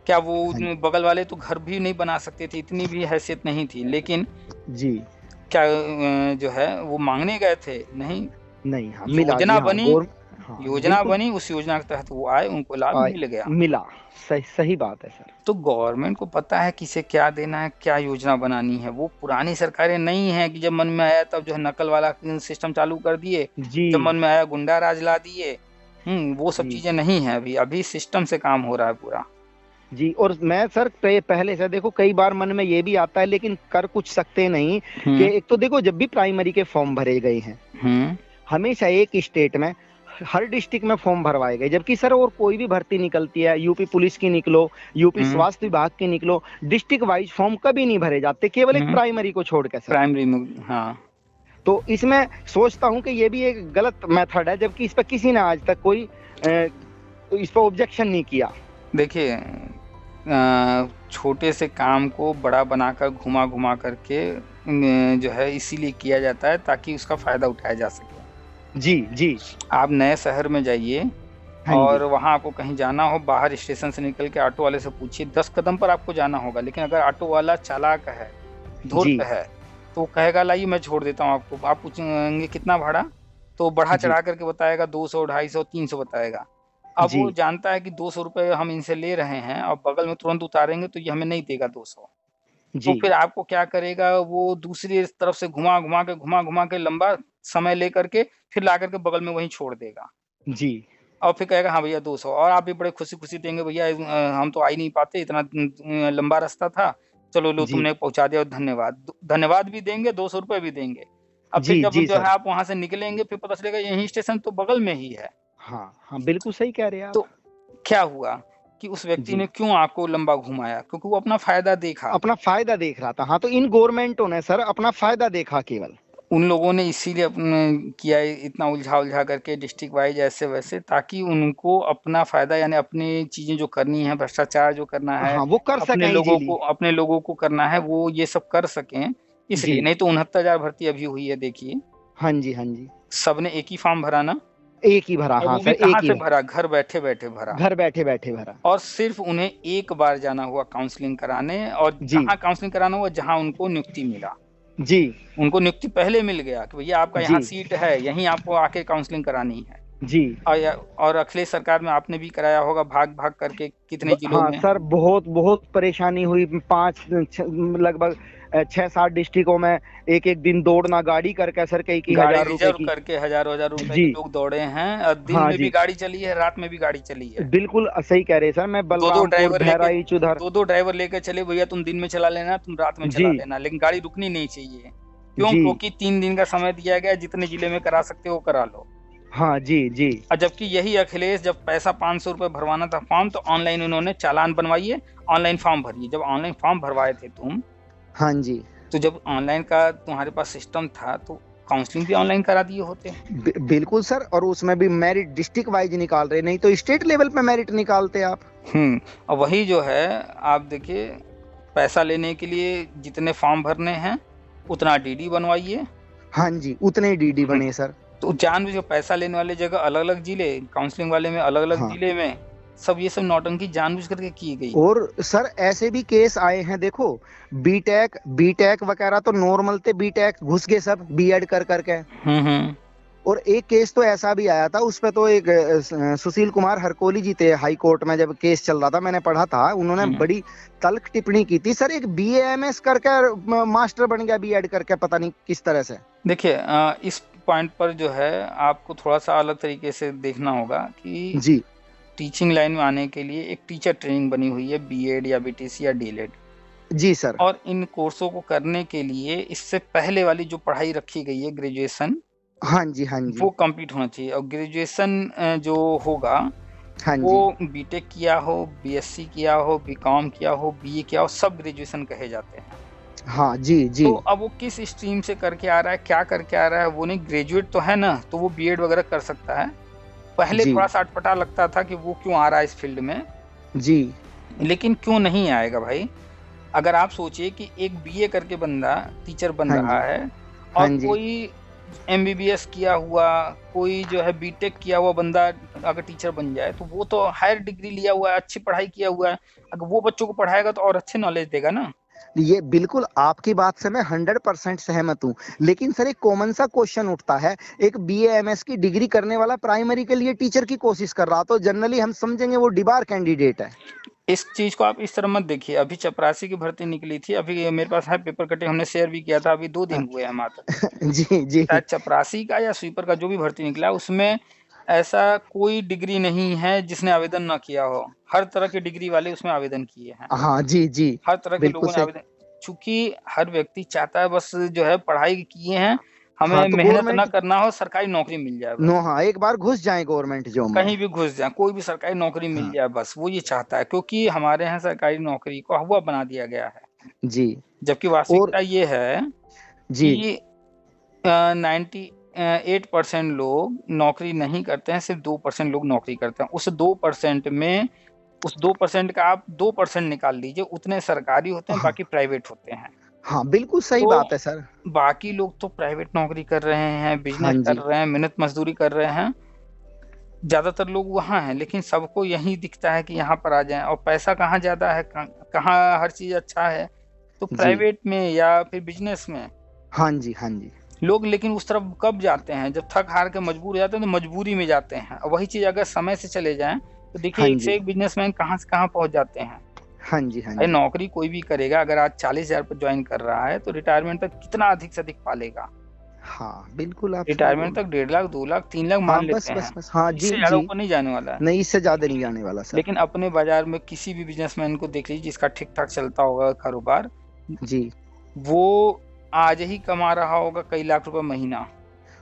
क्या वो हाँ बगल वाले तो घर भी नहीं बना सकते थे, इतनी भी हैसियत नहीं थी, लेकिन जी, क्या जो है वो मांगने गए थे? नहीं, नहीं हाँ मिला जी, योजना हाँ बनी, हाँ योजना बिल्कुल। बनी, उस योजना के तहत वो आए, उनको लाभ आ, मिल गया। मिला, सही सही बात है सर। तो गवर्नमेंट को पता है किसे क्या देना है, क्या योजना बनानी है। वो पुरानी सरकारें नहीं है कि जब मन में आया तब जो है नकल वाला सिस्टम चालू कर दिए, जी जब मन में आया गुंडा राज ला दिए। वो सब जी चीजें नहीं है, अभी अभी सिस्टम से काम हो रहा है पूरा। जी। और मैं सर पहले से देखो, कई बार मन में ये भी आता है, लेकिन कर कुछ सकते नहीं। कि हम्म एक तो देखो, जब भी प्राइमरी के फॉर्म भरे गए हैं, हम्म हमेशा एक स्टेट में हर डिस्ट्रिक्ट में फॉर्म भरवाए गए, जबकि सर और कोई भी भर्ती निकलती है, यूपी पुलिस की निकलो, यूपी हम्म स्वास्थ्य विभाग की निकलो, डिस्ट्रिक्ट वाइज फॉर्म कभी नहीं भरे जाते, केवल एक हम्म प्राइमरी को छोड़ के सर। प्राइमरी में, हाँ। तो इसमें सोचता हूं कि ये भी एक गलत मेथड है, जबकि इस पर किसी ने आज तक कोई इस पर ऑब्जेक्शन नहीं किया। देखिए, छोटे से काम को बड़ा बनाकर घुमा घुमा करके जो है इसीलिए किया जाता है ताकि उसका फायदा उठाया जा सके। जी जी। आप नए शहर में जाइए हाँ और जी वहाँ आपको कहीं जाना हो, बाहर स्टेशन से निकल के ऑटो वाले से पूछिए, 10 कदम पर आपको जाना होगा, लेकिन अगर ऑटो वाला चालाक है, जी धूर्त है, तो वो कहेगा लाइए मैं छोड़ देता हूँ आपको। आप पूछेंगे कितना भाड़ा, तो बढ़ा जी चढ़ा करके बताएगा, 200 250 300 बताएगा। अब जी वो जानता है कि 200 रुपये हम इनसे ले रहे हैं और बगल में तुरंत उतारेंगे तो ये हमें नहीं देगा 200। तो जी फिर आपको क्या करेगा, वो दूसरी तरफ से घुमा घुमा के लंबा समय लेकर के फिर ला करके बगल में वहीं छोड़ देगा। जी और फिर कहेगा हाँ भैया 200, और आप भी बड़े खुशी-खुशी देंगे, भैया हम तो आ ही नहीं पाते, इतना लंबा रास्ता था, चलो लो जी तुमने पहुँचा दिया और धन्यवाद। धन्यवाद भी देंगे, 200 रुपए भी देंगे। अब फिर जी जब जी जो है सर। आप वहाँ से निकलेंगे फिर पता चलेगा यही स्टेशन तो बगल में ही है। हाँ हाँ बिल्कुल सही कह रहे हैं तो आप। क्या हुआ कि उस व्यक्ति जी, ने क्यों आपको लंबा घुमाया? क्योंकि वो अपना फ़ायदा देखा। अपना फायदा देख रहा था। हाँ, तो इन गवर्नमेंटों ने सर अपना फायदा देखा केवल। उन लोगों ने इसीलिए अपने किया है इतना उलझा-उलझा करके डिस्ट्रिक्ट वाइज़ ऐसे-वैसे, ताकि उनको अपना फ़ायदा यानी अपनी चीज़ें जो करनी है, भ्रष्टाचार जो करना है, हाँ, वो कर सकें इजीली। अपने लोगों को करना है, वो ये सब कर सकें, जी इसलिए। नहीं तो 69,000 भर्ती अभी हुई है देखिए। हाँ जी हाँ जी। सबने एक ही फॉर्म भरा ना, एक ही भरा, और हाँ वो भी सर, कहाँ एक ही से भरा। भरा? घर बैठे-बैठे भरा। घर बैठे बैठे भरा। और सिर्फ़ उन्हें एक बार जाना हुआ काउंसलिंग कराने, और जी जहाँ काउंसलिंग कराना हुआ, जहाँ उनको नियुक्ति मिला। जी उनको नियुक्ति पहले मिल गया कि भैया आपका यहाँ जी सीट है, यहीं आपको आके काउंसलिंग करानी है। जी। और अखिलेश सरकार में आपने भी कराया होगा भाग-भाग करके कितने जिलों हाँ में। सर, बहुत बहुत परेशानी हुई। लगभग 6-7 डिस्ट्रिक्टों में एक एक दिन दौड़ना गाड़ी करके सर, कई की गाड़ी 1000 रुपए रिज़र्व की। करके हज़ार-हज़ार रुपए जी के लोग दौड़े हैं, और दिन हाँ में भी जी, गाड़ी चली है, रात में भी गाड़ी चली है। बिल्कुल सही कह रहे हैं सर। मैं 2-2 बलरामपुर, ड्राइवर लेके बहराइच उधर। 2-2 ड्राइवर लेके चले, भैया तुम दिन में चला लेना, तुम रात में जी चला लेना, लेकिन गाड़ी रुकनी नहीं चाहिए। क्यों? जी क्योंकि 3 दिन का समय दिया गया है, जितने जिले में करा सकते हो वो करा लो। हाँ जी जी और जबकि यही अखिलेश, जब पैसा 500 रुपए भरवाना था फॉर्म, तो ऑनलाइन उन्होंने चालान बनवाइए, ऑनलाइन फॉर्म भरिए। जब ऑनलाइन फॉर्म भरवाए थे तुम, हाँ जी। तो जब ऑनलाइन का तुम्हारे पास सिस्टम था, तो काउंसलिंग भी ऑनलाइन करा दिए होते। बिल्कुल सर। और उसमें भी मेरिट डिस्ट्रिक्ट वाइज निकाल रहे, नहीं तो स्टेट लेवल पे मेरिट निकालते आप। और वही जो है, आप देखिए, पैसा लेने के लिए जितने फॉर्म भरने हैं उतना डीडी बनवाइए। हाँ जी, उतने डीडी बने सर। तो जानबूझ के पैसा लेने वाले जगह अलग-अलग जिले, काउंसलिंग वाले में अलग-अलग हाँ। जिले में, सब ये सब नौटंकी जानबूझ करके की गई। और सर ऐसे भी केस आए हैं, देखो, बीटेक बीटेक वगैरह तो नॉर्मल थे, बीटेक घुस गए सब बीएड कर करके। हम्म। और एक केस तो ऐसा भी आया था, उस पे तो एक सुशील कुमार हरकोली जी थे हाई कोर्ट में, जब केस चल रहा था, मैंने पढ़ा था, उन्होंने बड़ी तल्ख टिप्पणी की थी सर। एक बीएएमएस करके मास्टर बन गया बीएड करके, पता नहीं किस तरह से। देखिए, इस पॉइंट पर जो है आपको थोड़ा सा अलग तरीके से देखना होगा कि जी टीचिंग लाइन में आने के लिए एक टीचर ट्रेनिंग बनी हुई है, बीएड या बीटीसी या डीएलएड। जी सर। और इन कोर्सों को करने के लिए इससे पहले वाली जो पढ़ाई रखी गई है ग्रेजुएशन, हाँ जी, हाँ जी, वो कंप्लीट होना चाहिए। और ग्रेजुएशन जो होगा हाँ जी, वो बीटेक किया हो, बीएससी किया हो, बीकॉम किया हो, बीए किया हो, सब ग्रेजुएशन कहे जाते हैं। हाँ जी, जी, तो अब वो किस स्ट्रीम से करके आ रहा है, क्या करके आ रहा है, वो नहीं, ग्रेजुएट तो है ना, तो वो बीएड वगैरह कर सकता है। पहले जी, थोड़ा सा अटपटा लगता था कि वो क्यों आ रहा है इस फील्ड में, जी, लेकिन क्यों नहीं आएगा भाई। अगर आप सोचिए कि एक बीए करके बंदा टीचर बन हाँ रहा जी, है, हाँ और जी, कोई एमबीबीएस किया हुआ, कोई जो है बीटेक किया हुआ बंदा अगर टीचर बन जाए, तो वो तो हायर डिग्री लिया हुआ है, अच्छी पढ़ाई किया हुआ है, अगर वो बच्चों को पढ़ाएगा तो और अच्छे नॉलेज देगा ना। ये बिल्कुल आपकी बात से मैं 100% सहमत हूँ। लेकिन सर एक कॉमन सा क्वेश्चन उठता है, एक बीए एमएस की डिग्री करने वाला प्राइमरी के लिए टीचर की कोशिश कर रहा, तो जनरली हम समझेंगे वो डिबार कैंडिडेट है। इस चीज को आप इस तरह मत देखिए। अभी चपरासी की भर्ती निकली थी, अभी मेरे पास है पेपर कटे, हमने शेयर भी किया था, अभी 2 दिन हुए हैं मात्र। जी, जी, शायद चपरासी का या स्वीपर का जो भी भर्ती निकला, उसमें ऐसा कोई डिग्री नहीं है जिसने आवेदन ना किया हो। हर तरह के डिग्री वाले उसमें आवेदन किए हैं, हाँ जी, जी, हर तरह के बिल्कुल लोगों ने सही। आवेदन। चूंकि हर व्यक्ति चाहता है बस जो है पढ़ाई किए हैं, हाँ हमें तो मेहनत ना गवर्नमेंट करना हो, सरकारी नौकरी मिल जाए नो, बस, हाँ एक बार घुस जाए गवर्नमेंट जॉब में। कहीं भी घुस जाए, कोई भी सरकारी नौकरी मिल हाँ जाए बस, वो ये चाहता है। क्योंकि हमारे यहाँ सरकारी नौकरी को हवा बना दिया गया है, जी। जबकि और वास्तविकता ये है जी, कि 98% लोग नौकरी नहीं करते हैं, सिर्फ 2% लोग नौकरी करते हैं। उस 2% में, उस 2% का आप 2% निकाल लीजिए, उतने सरकारी होते हैं, हाँ, बाकी प्राइवेट होते हैं। हाँ बिल्कुल सही तो बात है सर। बाकी लोग तो प्राइवेट नौकरी कर रहे हैं, हाँ बिजनेस कर जी, रहे हैं, मेहनत मजदूरी कर रहे हैं, ज्यादातर लोग वहाँ हैं, लेकिन सबको यही दिखता है कि यहाँ पर आ जाएं। और पैसा कहाँ ज्यादा है, कहाँ हर चीज अच्छा है, तो जी, प्राइवेट में या फिर बिजनेस में हाँ जी, हाँ जी, लोग। लेकिन उस तरफ कब जाते हैं, जब थक हार के मजबूर हो जाते हैं, तो मजबूरी में जाते हैं। और वही चीज अगर समय से चले जाएं, तो देखिए हाँ एक से जी, एक बिजनेसमैन कहाँ से कहाँ पहुंच जाते हैं। हाँ जी, हाँ अरे जी, नौकरी कोई भी करेगा, अगर आज 40,000 पर ज्वाइन कर रहा है, तो रिटायरमेंट तक कितना अधिक से अधिक पालेगा। हाँ बिल्कुल आप सही रिटायरमेंट बोल। तक 1.5 लाख, 2 लाख, 3 लाख हाँ मान बस लेते बस हैं, बस, हाँ जी, इससे ज्यादा जी, ऊपर नहीं जाने वाला है। नहीं इससे ज्यादा नहीं जाने वाला सर। लेकिन अपने बाजार में किसी भी बिजनेसमैन को देख लीजिए जिसका ठीक ठाक चलता होगा कारोबार, जी, वो आज ही कमा रहा होगा कई लाख रुपए महीना।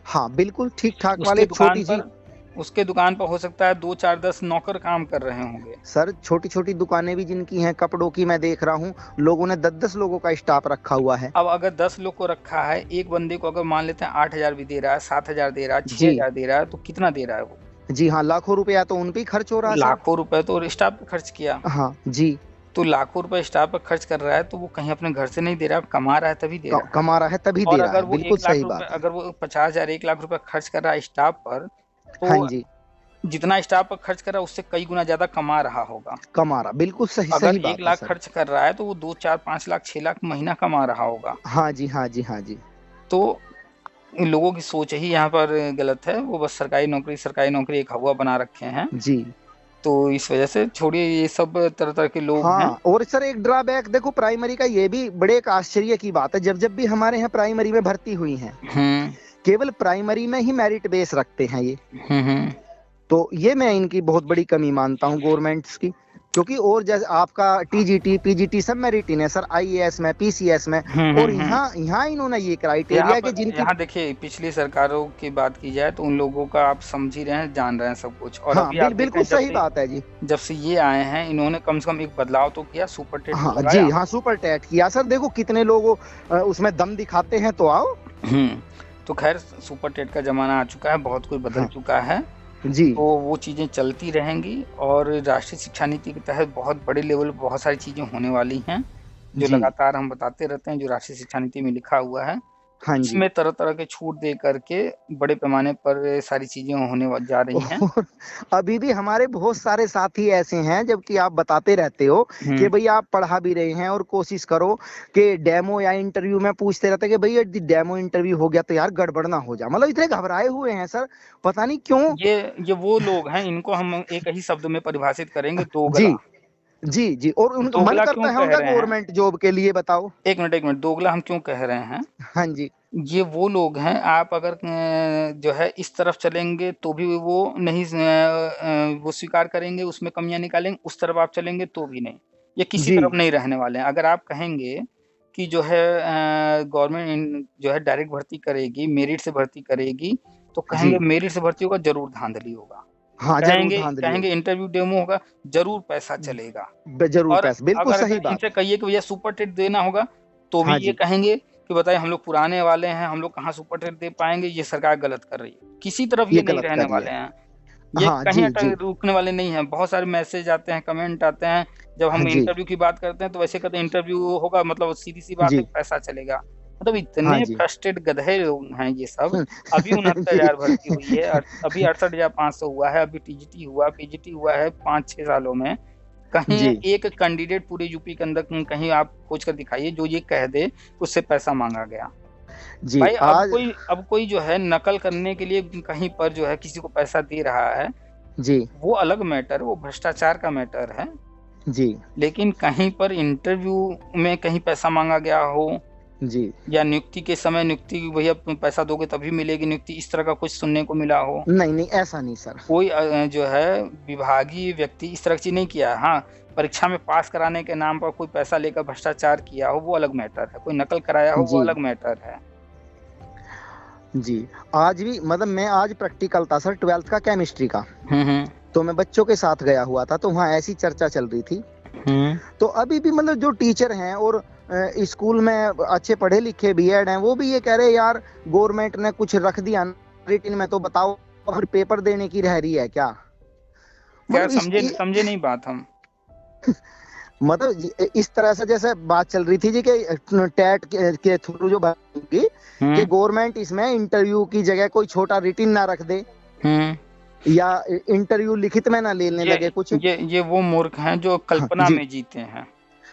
हाँ बिल्कुल ठीक ठाक वाले उसके एक दुकान छोटी सी। पर उसके दुकान पर हो सकता है 2 4 10 नौकर काम कर रहे होंगे। सर छोटी छोटी दुकानें भी जिनकी हैं कपड़ों की, मैं देख रहा हूँ लोगों ने 10-10 लोगों का स्टाफ रखा हुआ है। अब अगर 10 लोग को रखा है, एक बंदे को अगर मान लेते हैं 8,000 भी दे रहा है, 7,000 दे रहा है, जी, 6,000 दे रहा है, तो कितना दे रहा है वो? जी हाँ, लाखों रुपया तो उन पे ही खर्च हो रहा है सर। लाखों रुपए तो स्टाफ पे खर्च किया। हाँ जी, तो लाखों रुपए स्टाफ पर खर्च कर रहा है, तो वो कहीं अपने घर से नहीं दे रहा है, कमा रहा है तभी दे रहा है। कमा रहा है तभी दे और रहा अगर है, वो बिल्कुल 1 लाख सही रुपए, बात है। अगर वो 50,000 1 लाख रुपए खर्च कर रहा है स्टाफ पर, हाँ तो जी, जितना स्टाफ पर खर्च कर रहा है उससे कई गुना ज्यादा कमा रहा होगा। कमा रहा, बिल्कुल सही अगर सही 1 बात है लाख सर। खर्च कर रहा है, तो वो 2 4 5 लाख 6 लाख महीना कमा रहा होगा। हाँ जी, हाँ जी, हाँ जी, तो इन लोगों की सोच ही यहाँ पर गलत है। वो बस सरकारी नौकरी एक हवा बना रखे हैं। जी। तो इस वजह से छोड़िए, ये सब तरह तरह के लोग हैं। हाँ और सर एक ड्रॉबैक देखो प्राइमरी का, ये भी बड़े एक आश्चर्य की बात है, जब जब भी हमारे यहाँ प्राइमरी में भर्ती हुई हैं, हम्म केवल प्राइमरी में ही मेरिट बेस रखते हैं ये। हम्म तो ये मैं इनकी बहुत बड़ी कमी मानता हूँ गवर्नमेंट्स की। क्योंकि और जैसे आपका टीजीटी पीजीटी सब मेरिट इन है सर, आईएएस में पीसीएस में। और यहाँ यहाँ इन्होंने ये क्राइटेरिया कि जिनकी, यहाँ देखिए पिछली सरकारों की बात की जाए तो उन लोगों का आप समझ ही रहे हैं, जान रहे हैं सब कुछ। और हाँ अभी आप बिल्कुल देखें, सही बात है जी। जब से ये आए हैं, इन्होंने कम से कम एक बदलाव तो किया, सुपर टेट हाँ लगाया। जी, हाँ सुपर टेट किया सर, देखो कितने लोग उसमें दम दिखाते हैं, तो आओ। तो खैर सुपर टेट का जमाना आ चुका है, बहुत कुछ बदल हाँ चुका है। जी, तो वो चीज़ें चलती रहेंगी, और राष्ट्रीय शिक्षा नीति के तहत बहुत बड़े लेवल पर बहुत सारी चीज़ें होने वाली हैं, जो जी, लगातार हम बताते रहते हैं, जो राष्ट्रीय शिक्षा नीति में लिखा हुआ है। हाँ जी। इसमें तरह तरह के छूट दे करके बड़े पैमाने पर सारी चीज़ें होने जा रही हैं। और अभी भी हमारे बहुत सारे साथी ऐसे हैं, जबकि आप बताते रहते हो कि भैया आप पढ़ा भी रहे हैं, और कोशिश करो कि डेमो या इंटरव्यू में पूछते रहते हैं कि भैया यदि डेमो इंटरव्यू हो गया तो यार गड़बड़ ना हो जाए, मतलब इतने घबराए हुए हैं सर, पता नहीं क्यों। ये वो लोग हैं, इनको हम एक ही शब्द में परिभाषित करेंगे, जी, दोगला। जी, जी, और मन दोगला क्यों करता है कह उनका रहे हैं? गवर्नमेंट जॉब के लिए, बताओ। एक मिनट, दोगला हम क्यों कह रहे हैं? हाँ जी, ये वो लोग हैं, आप अगर जो है इस तरफ चलेंगे तो भी वो नहीं वो स्वीकार करेंगे, उसमें कमियां निकालेंगे, उस तरफ आप चलेंगे तो भी नहीं, ये किसी जी तरफ नहीं रहने वाले हैं। अगर आप कहेंगे कि जो है गवर्नमेंट जो है डायरेक्ट भर्ती करेगी, मेरिट से भर्ती करेगी, तो कहेंगे जी मेरिट से भर्ती होगा, जरूर धांधली होगा। हाँ, जरूर कहेंगे धांधली कहेंगे होगी। इंटरव्यू डेमो होगा, जरूर पैसा चलेगा। जरूर और पैसा, बिल्कुल अगर सही बात। इनसे कहिए कि भैया सुपर टेट देना होगा, तो भी हाँ ये जी कहेंगे कि बताइए हम लोग पुराने वाले हैं, हम लोग कहाँ सुपर टेट दे पाएंगे, ये सरकार गलत कर रही है। किसी तरफ ये ये नहीं गलत रहने कर रही है। वाले हैं, ये हाँ कहीं जी जी रुकने वाले नहीं हैं। बहुत सारे मैसेज आते हैं, कमेंट आते हैं, जब हाँ हम जी इंटरव्यू की बात करते हैं तो वैसे कहते हैं इंटरव्यू होगा, मतलब सीधी सी बात है, जी पैसा चलेगा। मतलब हाँ इतने जी फ्रस्ट्रेट गधे लोग हैं ये सब। अभी जी 69,000 भर्ती हुई है, अभी 68,500 हुआ है, अभी टीजीटी हुआ, पीजीटी हुआ है 5-6 सालों में। कहीं जी एक कैंडिडेट पूरे यूपी के अंदर कहीं आप खोज कर दिखाइए जो ये कह दे उससे पैसा मांगा गया। जी भाई आज अब कोई जो है नकल करने के लिए कहीं पर जो है किसी को पैसा दे रहा है, जी वो अलग मैटर, वो भ्रष्टाचार का मैटर है। जी लेकिन कहीं पर इंटरव्यू में कहीं पैसा मांगा गया हो, जी या नियुक्ति के समय नियुक्ति भैया पैसा दोगे तभी मिलेगी नियुक्ति, इस तरह का कुछ सुनने को मिला हो। नहीं नहीं, ऐसा नहीं सर। कोई जो है विभागीय व्यक्ति इस तरह की चीज नहीं किया है। हाँ, परीक्षा में पास कराने के नाम पर कोई पैसा लेकर भ्रष्टाचार किया हो, वो अलग मैटर है। कोई नकल कराया हो, वो जी अलग मैटर है। जी आज भी मतलब मैं आज प्रैक्टिकल था सर, 12th का केमिस्ट्री का। हम्म तो मैं बच्चों के साथ गया हुआ था, तो वहाँ ऐसी चर्चा चल रही थी। हम्म तो अभी भी मतलब जो टीचर हैं और स्कूल में अच्छे पढ़े लिखे बीएड हैं, वो भी ये कह रहे हैं यार गवर्नमेंट ने कुछ रख दिया रिटन में, तो बताओ और पेपर देने की रह रही है क्या? क्या मतलब समझे नहीं बात हम। मतलब इस तरह से जैसे बात चल रही थी जी कि टेट के थ्रू जो बनेगी कि गवर्नमेंट इसमें इंटरव्यू की जगह कोई छोटा रिटन ना रख दे, या इंटरव्यू लिखित में ना लेने लगे कुछ। ये वो मूर्ख हैं जो कल्पना में जीते हैं,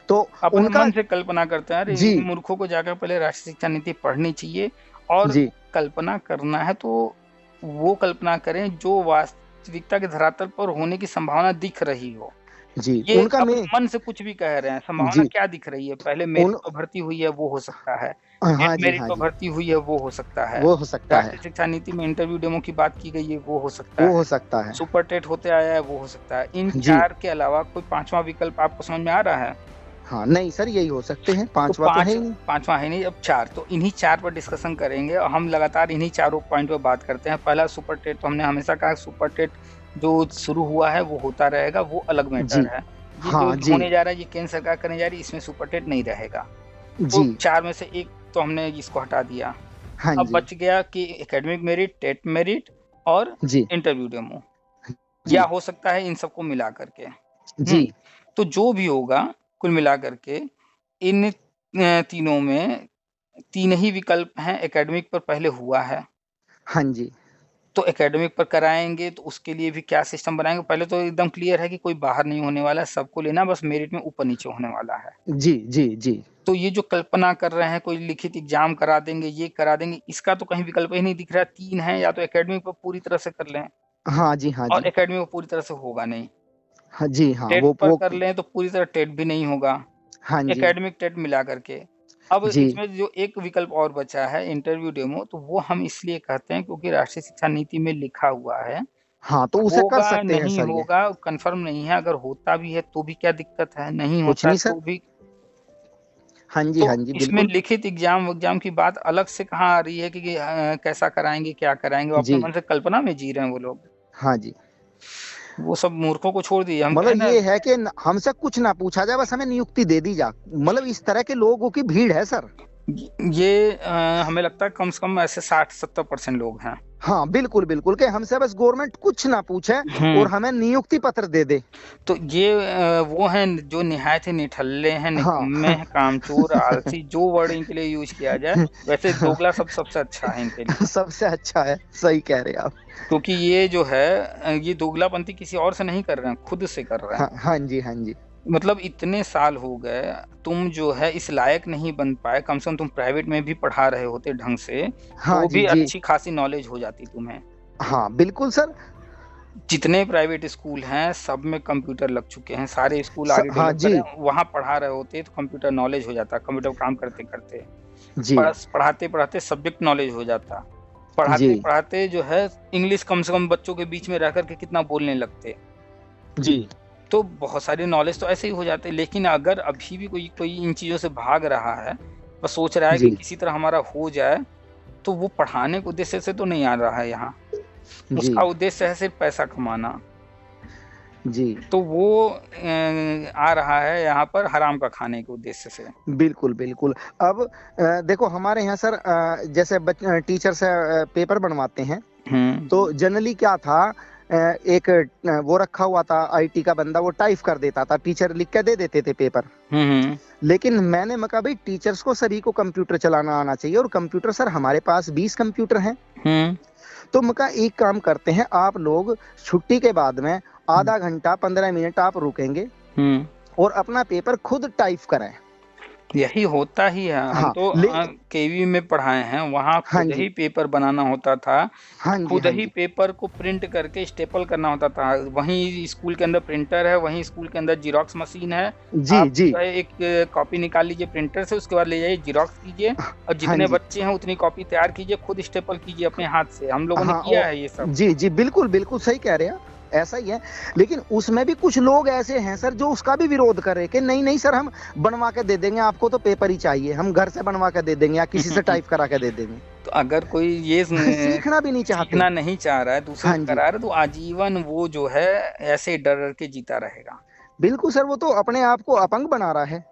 तो अपने उनका मन से कल्पना करते हैं। अरे जी इन मूर्खों को जाकर पहले राष्ट्रीय शिक्षा नीति पढ़नी चाहिए, और जी कल्पना करना है तो वो कल्पना करें जो वास्तविकता के धरातल पर होने की संभावना दिख रही हो। जी ये उनका अपने में मन से कुछ भी कह रहे हैं, संभावना जी क्या दिख रही है? पहले मेरिट पर भर्ती हुई है, वो हो सकता है। हाँ जी मेरिट हाँ पर जी, भर्ती हुई है, वो हो सकता है। वो हो सकता है, राष्ट्रीय शिक्षा नीति में इंटरव्यू डेमो की बात की गई है, वो हो सकता वो है। हो सकता है। सुपर टेट होते आया है, वो हो सकता है। इन जी चार के अलावा कोई पांचवा विकल्प आपको समझ में आ रहा है? हाँ नहीं सर, यही हो सकते हैं, तो पांचवा तो है ही नहीं। पांचवा है नहीं, अब चार। तो इन्हीं चार पर डिस्कशन करेंगे, और हम लगातार इन्हीं चारों पॉइंट पर बात करते हैं। पहला सुपर टेट, तो हमने हमेशा कहा सुपर टेट जो शुरू हुआ है वो होता रहेगा, वो अलग मैटर है। ये हाँ जो जी होने जा रहा है, ये केंद्र सरकार करने जा रही है, इसमें सुपर टेट नहीं रहेगा। तो जी चार में से एक तो हमने इसको हटा दिया। हाँ अब जी बच गया कि एकेडमिक मेरिट, टेट मेरिट और जी इंटरव्यू डेमो, जी या हो सकता है इन सबको मिला करके। जी तो जो भी होगा कुल मिला करके इन तीनों में तीन ही विकल्प हैं। एकेडमिक पर पहले हुआ है, हाँ जी तो एकेडमिक पर कराएंगे, तो उसके लिए भी क्या सिस्टम बनाएंगे? पहले तो एकदम क्लियर है कि कोई बाहर नहीं होने वाला है, सबको लेना, बस मेरिट में ऊपर नीचे होने वाला है। जी जी जी तो ये जो कल्पना कर रहे हैं कोई लिखित एग्जाम करा देंगे, ये करा देंगे, इसका तो कहीं विकल्प ही नहीं दिख रहा। तीन है, या तो एकेडमिक पर पूरी तरह से कर लें, हाँ जी हाँ और जी एकेडमिक पर पूरी तरह से होगा नहीं। हाँ जी हाँ टेट पर वो कर लें तो पूरी तरह टेट भी नहीं होगा, हाँ जी एकेडमिक टेट मिला करके। अब जी इसमें जो एक विकल्प और बचा है इंटरव्यू डेमो, तो वो हम इसलिए कहते हैं क्योंकि राष्ट्रीय शिक्षा नीति में लिखा हुआ है। हाँ, तो उसे कर होगा सकते हैं नहीं सर, ये होगा कंफर्म नहीं है। अगर होता भी है तो भी क्या दिक्कत है, नहीं कुछ होता नहीं सर। तो भी। हाँ जी तो हाँ जी इसमें बिल्कुल। लिखित एग्जाम की बात अलग से कहाँ आ रही है कि कैसा कराएंगे, क्या कराएंगे? वो अपने जी मन से कल्पना में जी रहे हैं वो लोग। हाँ जी, वो सब मूर्खों को छोड़ दिए। हम कहें मतलब ना, ये है कि हमसे कुछ ना पूछा जाए, बस हमें नियुक्ति दे दी जा, मतलब इस तरह के लोगों की भीड़ है सर। ये हमें लगता है कम से कम ऐसे 60-70% लोग हैं। हाँ बिल्कुल बिल्कुल, कि हमसे बस गवर्नमेंट कुछ ना पूछे और हमें नियुक्ति पत्र दे दे। तो ये वो हैं जो निहायत ही निठल्ले हैं, निकम्मे हाँ हैं, कामचोर, आलसी, जो वर्ड इनके लिए यूज किया जाए। वैसे दोगला सबसे अच्छा है इनके लिए, सबसे अच्छा है, सही कह रहे हैं आप। क्योंकि ये जो है ये दोगलापंथी किसी और से नहीं कर रहे हैं, खुद से कर रहे हैं। हाँ जी हाँ जी मतलब इतने साल हो गए, तुम जो है इस लायक नहीं बन पाए, कम से कम तुम प्राइवेट में भी पढ़ा रहे होते ढंग से, हाँ तो जी भी जी अच्छी खासी नॉलेज हो जाती तुम्हें। हाँ बिल्कुल सर। जितने प्राइवेट स्कूल हैं सब में कंप्यूटर लग चुके हैं, सारे स्कूल आगे हाँ डेवलप कर जी रहे हैं, वहाँ पढ़ा रहे होते तो कंप्यूटर नॉलेज हो जाता, कंप्यूटर काम करते करते जी पढ़ाते पढ़ाते सब्जेक्ट नॉलेज हो जाता, पढ़ाते जी पढ़ाते जो है इंग्लिश कम से कम बच्चों के बीच में रह करके कितना बोलने लगते, जी तो बहुत सारे नॉलेज तो ऐसे ही हो जाते। लेकिन अगर अभी भी कोई कोई इन चीज़ों से भाग रहा है, बस सोच रहा है कि जी किसी तरह हमारा हो जाए, तो वो पढ़ाने के उद्देश्य से तो नहीं आ रहा है यहाँ, जी उसका उद्देश्य है सिर्फ पैसा कमाना, जी तो वो आ रहा है यहाँ पर हराम का खाने के उद्देश्य से। बिल्कुल बिल्कुल। अब देखो हमारे यहाँ सर जैसे टीचर से पेपर बनवाते हैं, तो जनरली क्या था, एक वो रखा हुआ था आईटी का बंदा, वो टाइप कर देता था, टीचर लिख के दे देते थे पेपर। लेकिन मैंने कहा भाई टीचर्स को सभी को कंप्यूटर चलाना आना चाहिए, और कंप्यूटर सर हमारे पास 20 कंप्यूटर हैं। तो मैं कहा एक काम करते हैं, आप लोग छुट्टी के बाद में आधा घंटा 15 मिनट आप रुकेंगे और अपना पेपर खुद टाइप कराएं। यही होता ही है। हम हाँ, तो केवी में पढ़ाए हैं, वहाँ हाँ खुद जी ही पेपर बनाना होता था, हाँ जी खुद हाँ ही जी पेपर को प्रिंट करके स्टेपल करना होता था। वहीं स्कूल के अंदर प्रिंटर है, वहीं स्कूल के अंदर जीरोक्स मशीन है। जी आप जी जो है एक कॉपी निकाल लीजिए प्रिंटर से, उसके बाद ले जाइए जीरोक्स कीजिए, और हाँ जितने जी बच्चे हैं उतनी कॉपी तैयार कीजिए, खुद स्टेपल कीजिए अपने हाथ से। हम लोगों ने हाँ किया है ये सब। जी जी बिल्कुल बिल्कुल सही कह रहे हैं, ऐसा ही है। लेकिन उसमें भी कुछ लोग ऐसे हैं सर जो उसका भी विरोध कर रहे हैं कि नहीं नहीं सर, हम बनवा के दे देंगे, आपको तो पेपर ही चाहिए, हम घर से बनवा के दे देंगे या किसी से टाइप करा के दे देंगे। तो अगर कोई ये सीखना भी नहीं चाहते, सीखना नहीं चाह रहा है, दूसरे हाँ से जी करा रहा है, तो आजीवन वो जो है ऐसे डर डर के जीता रहेगा। बिल्कुल सर, वो तो अपने आप को अपंग बना रहा है।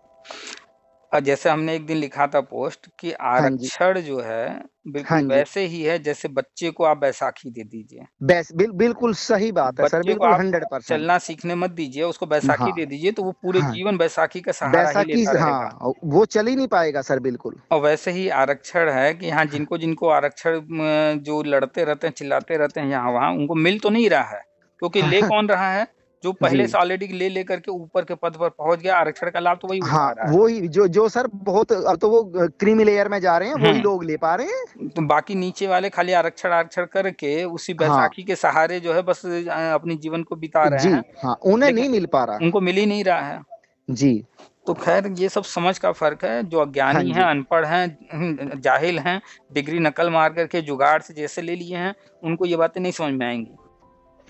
और जैसे हमने एक दिन लिखा था पोस्ट कि हाँ जी आरक्षण जो है हाँ बिल्कुल जी वैसे ही है जैसे बच्चे को आप बैसाखी दे दीजिए। बिल्कुल सही बात है सर, बच्चे को बिल्कुल आप 100%। चलना सीखने मत दीजिए, उसको बैसाखी हाँ दे दीजिए, तो वो पूरे हाँ जीवन बैसाखी का सहारा ही बैसाखी, लेता रहेगा। हाँ वो चल ही नहीं पाएगा सर, बिल्कुल। और वैसे ही आरक्षण है कि हाँ, जिनको जिनको आरक्षण जो लड़ते रहते हैं, चिल्लाते रहते हैं यहाँ वहाँ, उनको मिल तो नहीं रहा है, क्योंकि ले कौन रहा है, जो पहले जी से ऑलरेडी ले करके ऊपर के पद पर पहुंच गया, आरक्षण का लाभ तो वही उठा हाँ, रहा है। वही जो जो सर बहुत, अब तो वो क्रीमी लेयर में जा रहे हैं, वही लोग ले पा रहे हैं। तो बाकी नीचे वाले खाली आरक्षण आरक्षण करके उसी हाँ बैसाखी के सहारे जो है बस अपनी जीवन को बिता रहे जी हैं, हाँ, उन्हें लेकिन नहीं मिल पा रहा। उनको मिल ही नहीं रहा है। जी तो खैर ये सब समझ का फर्क है, जो हाँ अज्ञानी हैं, जी अनपढ़ हैं, जाहिल हैं, डिग्री नकल मार करके जुगाड़ से जैसे ले लिए हैं, उनको ये बातें नहीं समझ में आएंगी।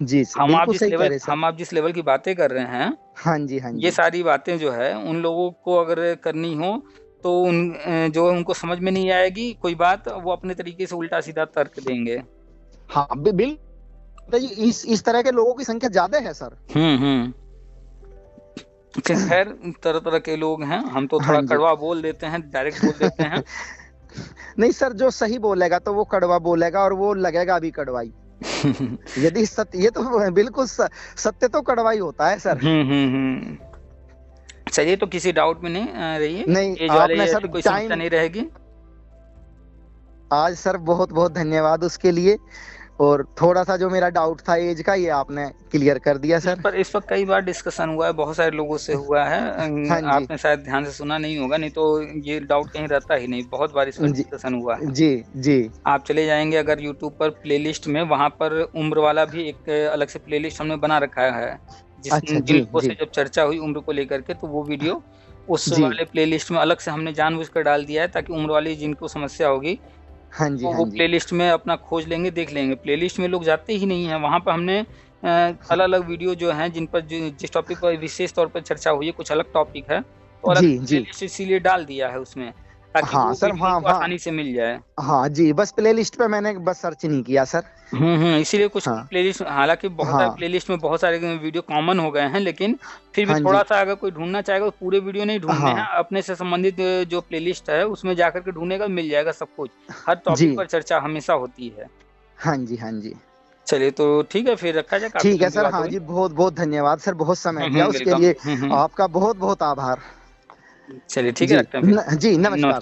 जी बिल्कुल सही कह रहे सर। हम आप जिस लेवल की बातें कर रहे हैं, हाँ जी हाँ ये जी सारी बातें जो है उन लोगों को अगर करनी हो तो जो उनको समझ में नहीं आएगी कोई बात, वो अपने तरीके से उल्टा सीधा तर्क देंगे। हाँ बिल्कुल, इस तरह के लोगों की संख्या ज्यादा है सर। खैर तरह तरह के लोग हैं, हम तो थोड़ा हाँ जी कड़वा बोल देते हैं, डायरेक्ट बोल देते हैं। नहीं सर, जो सही बोलेगा तो वो कड़वा बोलेगा, और वो लगेगा भी कड़वाई। यदि सत्य, ये तो बिल्कुल सत्य तो कड़वा ही होता है सर। चलिए, तो किसी डाउट में नहीं रहिए, नहीं, एज वाले आपने सर कोई समस्या नहीं रहेगी। आज सर बहुत बहुत धन्यवाद उसके लिए, और थोड़ा सा जो मेरा डाउट था एज का, ये आपने क्लियर कर दिया सर। पर इस पर कई बार डिस्कशन हुआ है, बहुत सारे लोगों से हुआ है। हाँ जी आपने शायद ध्यान से सुना नहीं होगा, नहीं तो ये डाउट कहीं रहता ही नहीं, बहुत बार इस पर डिस्कशन हुआ है। जी जी आप चले जाएंगे अगर यूट्यूब पर प्लेलिस्ट में, वहां पर उम्र वाला भी एक अलग से प्लेलिस्ट हमने बना रखा है, जिन लोगों से जब चर्चा हुई उम्र को लेकर के, तो वो वीडियो उस वाले प्लेलिस्ट में अलग से हमने जानबूझकर डाल दिया है, ताकि उम्र वाली जिनको समस्या होगी हाँ जी, तो वो प्लेलिस्ट में अपना खोज लेंगे, देख लेंगे। प्लेलिस्ट में लोग जाते ही नहीं है, वहाँ पर हमने अलग अलग वीडियो जो हैं, जिन पर जिस टॉपिक पर विशेष तौर पर चर्चा हुई है, कुछ अलग टॉपिक है, तो अलग प्लेलिस्ट इसीलिए डाल दिया है उसमें, ताकि हाँ सर, हाँ आसानी से मिल जाए। हाँ जी, बस प्लेलिस्ट पे मैंने बस सर्च नहीं किया सर। इसीलिए कुछ प्लेलिस्ट, हालांकि बहुत सारे प्लेलिस्ट में बहुत सारे वीडियो कॉमन हो गए हैं, लेकिन फिर भी थोड़ा सा अगर कोई ढूंढना चाहेगा तो पूरे वीडियो नहीं ढूंढने हैं, अपने से संबंधित जो प्लेलिस्ट है उसमें जाकर के ढूंढेगा, मिल जाएगा सब कुछ, हर टॉपिक पर चर्चा हमेशा होती है। हाँ जी हाँ जी, चलिए तो ठीक है, फिर रखा जाए। ठीक है सर, हाँ जी, बहुत बहुत धन्यवाद सर, बहुत समय दिया उसके लिए आपका बहुत बहुत आभार। चलिए ठीक है, रखते हैं। जी नमस्कार।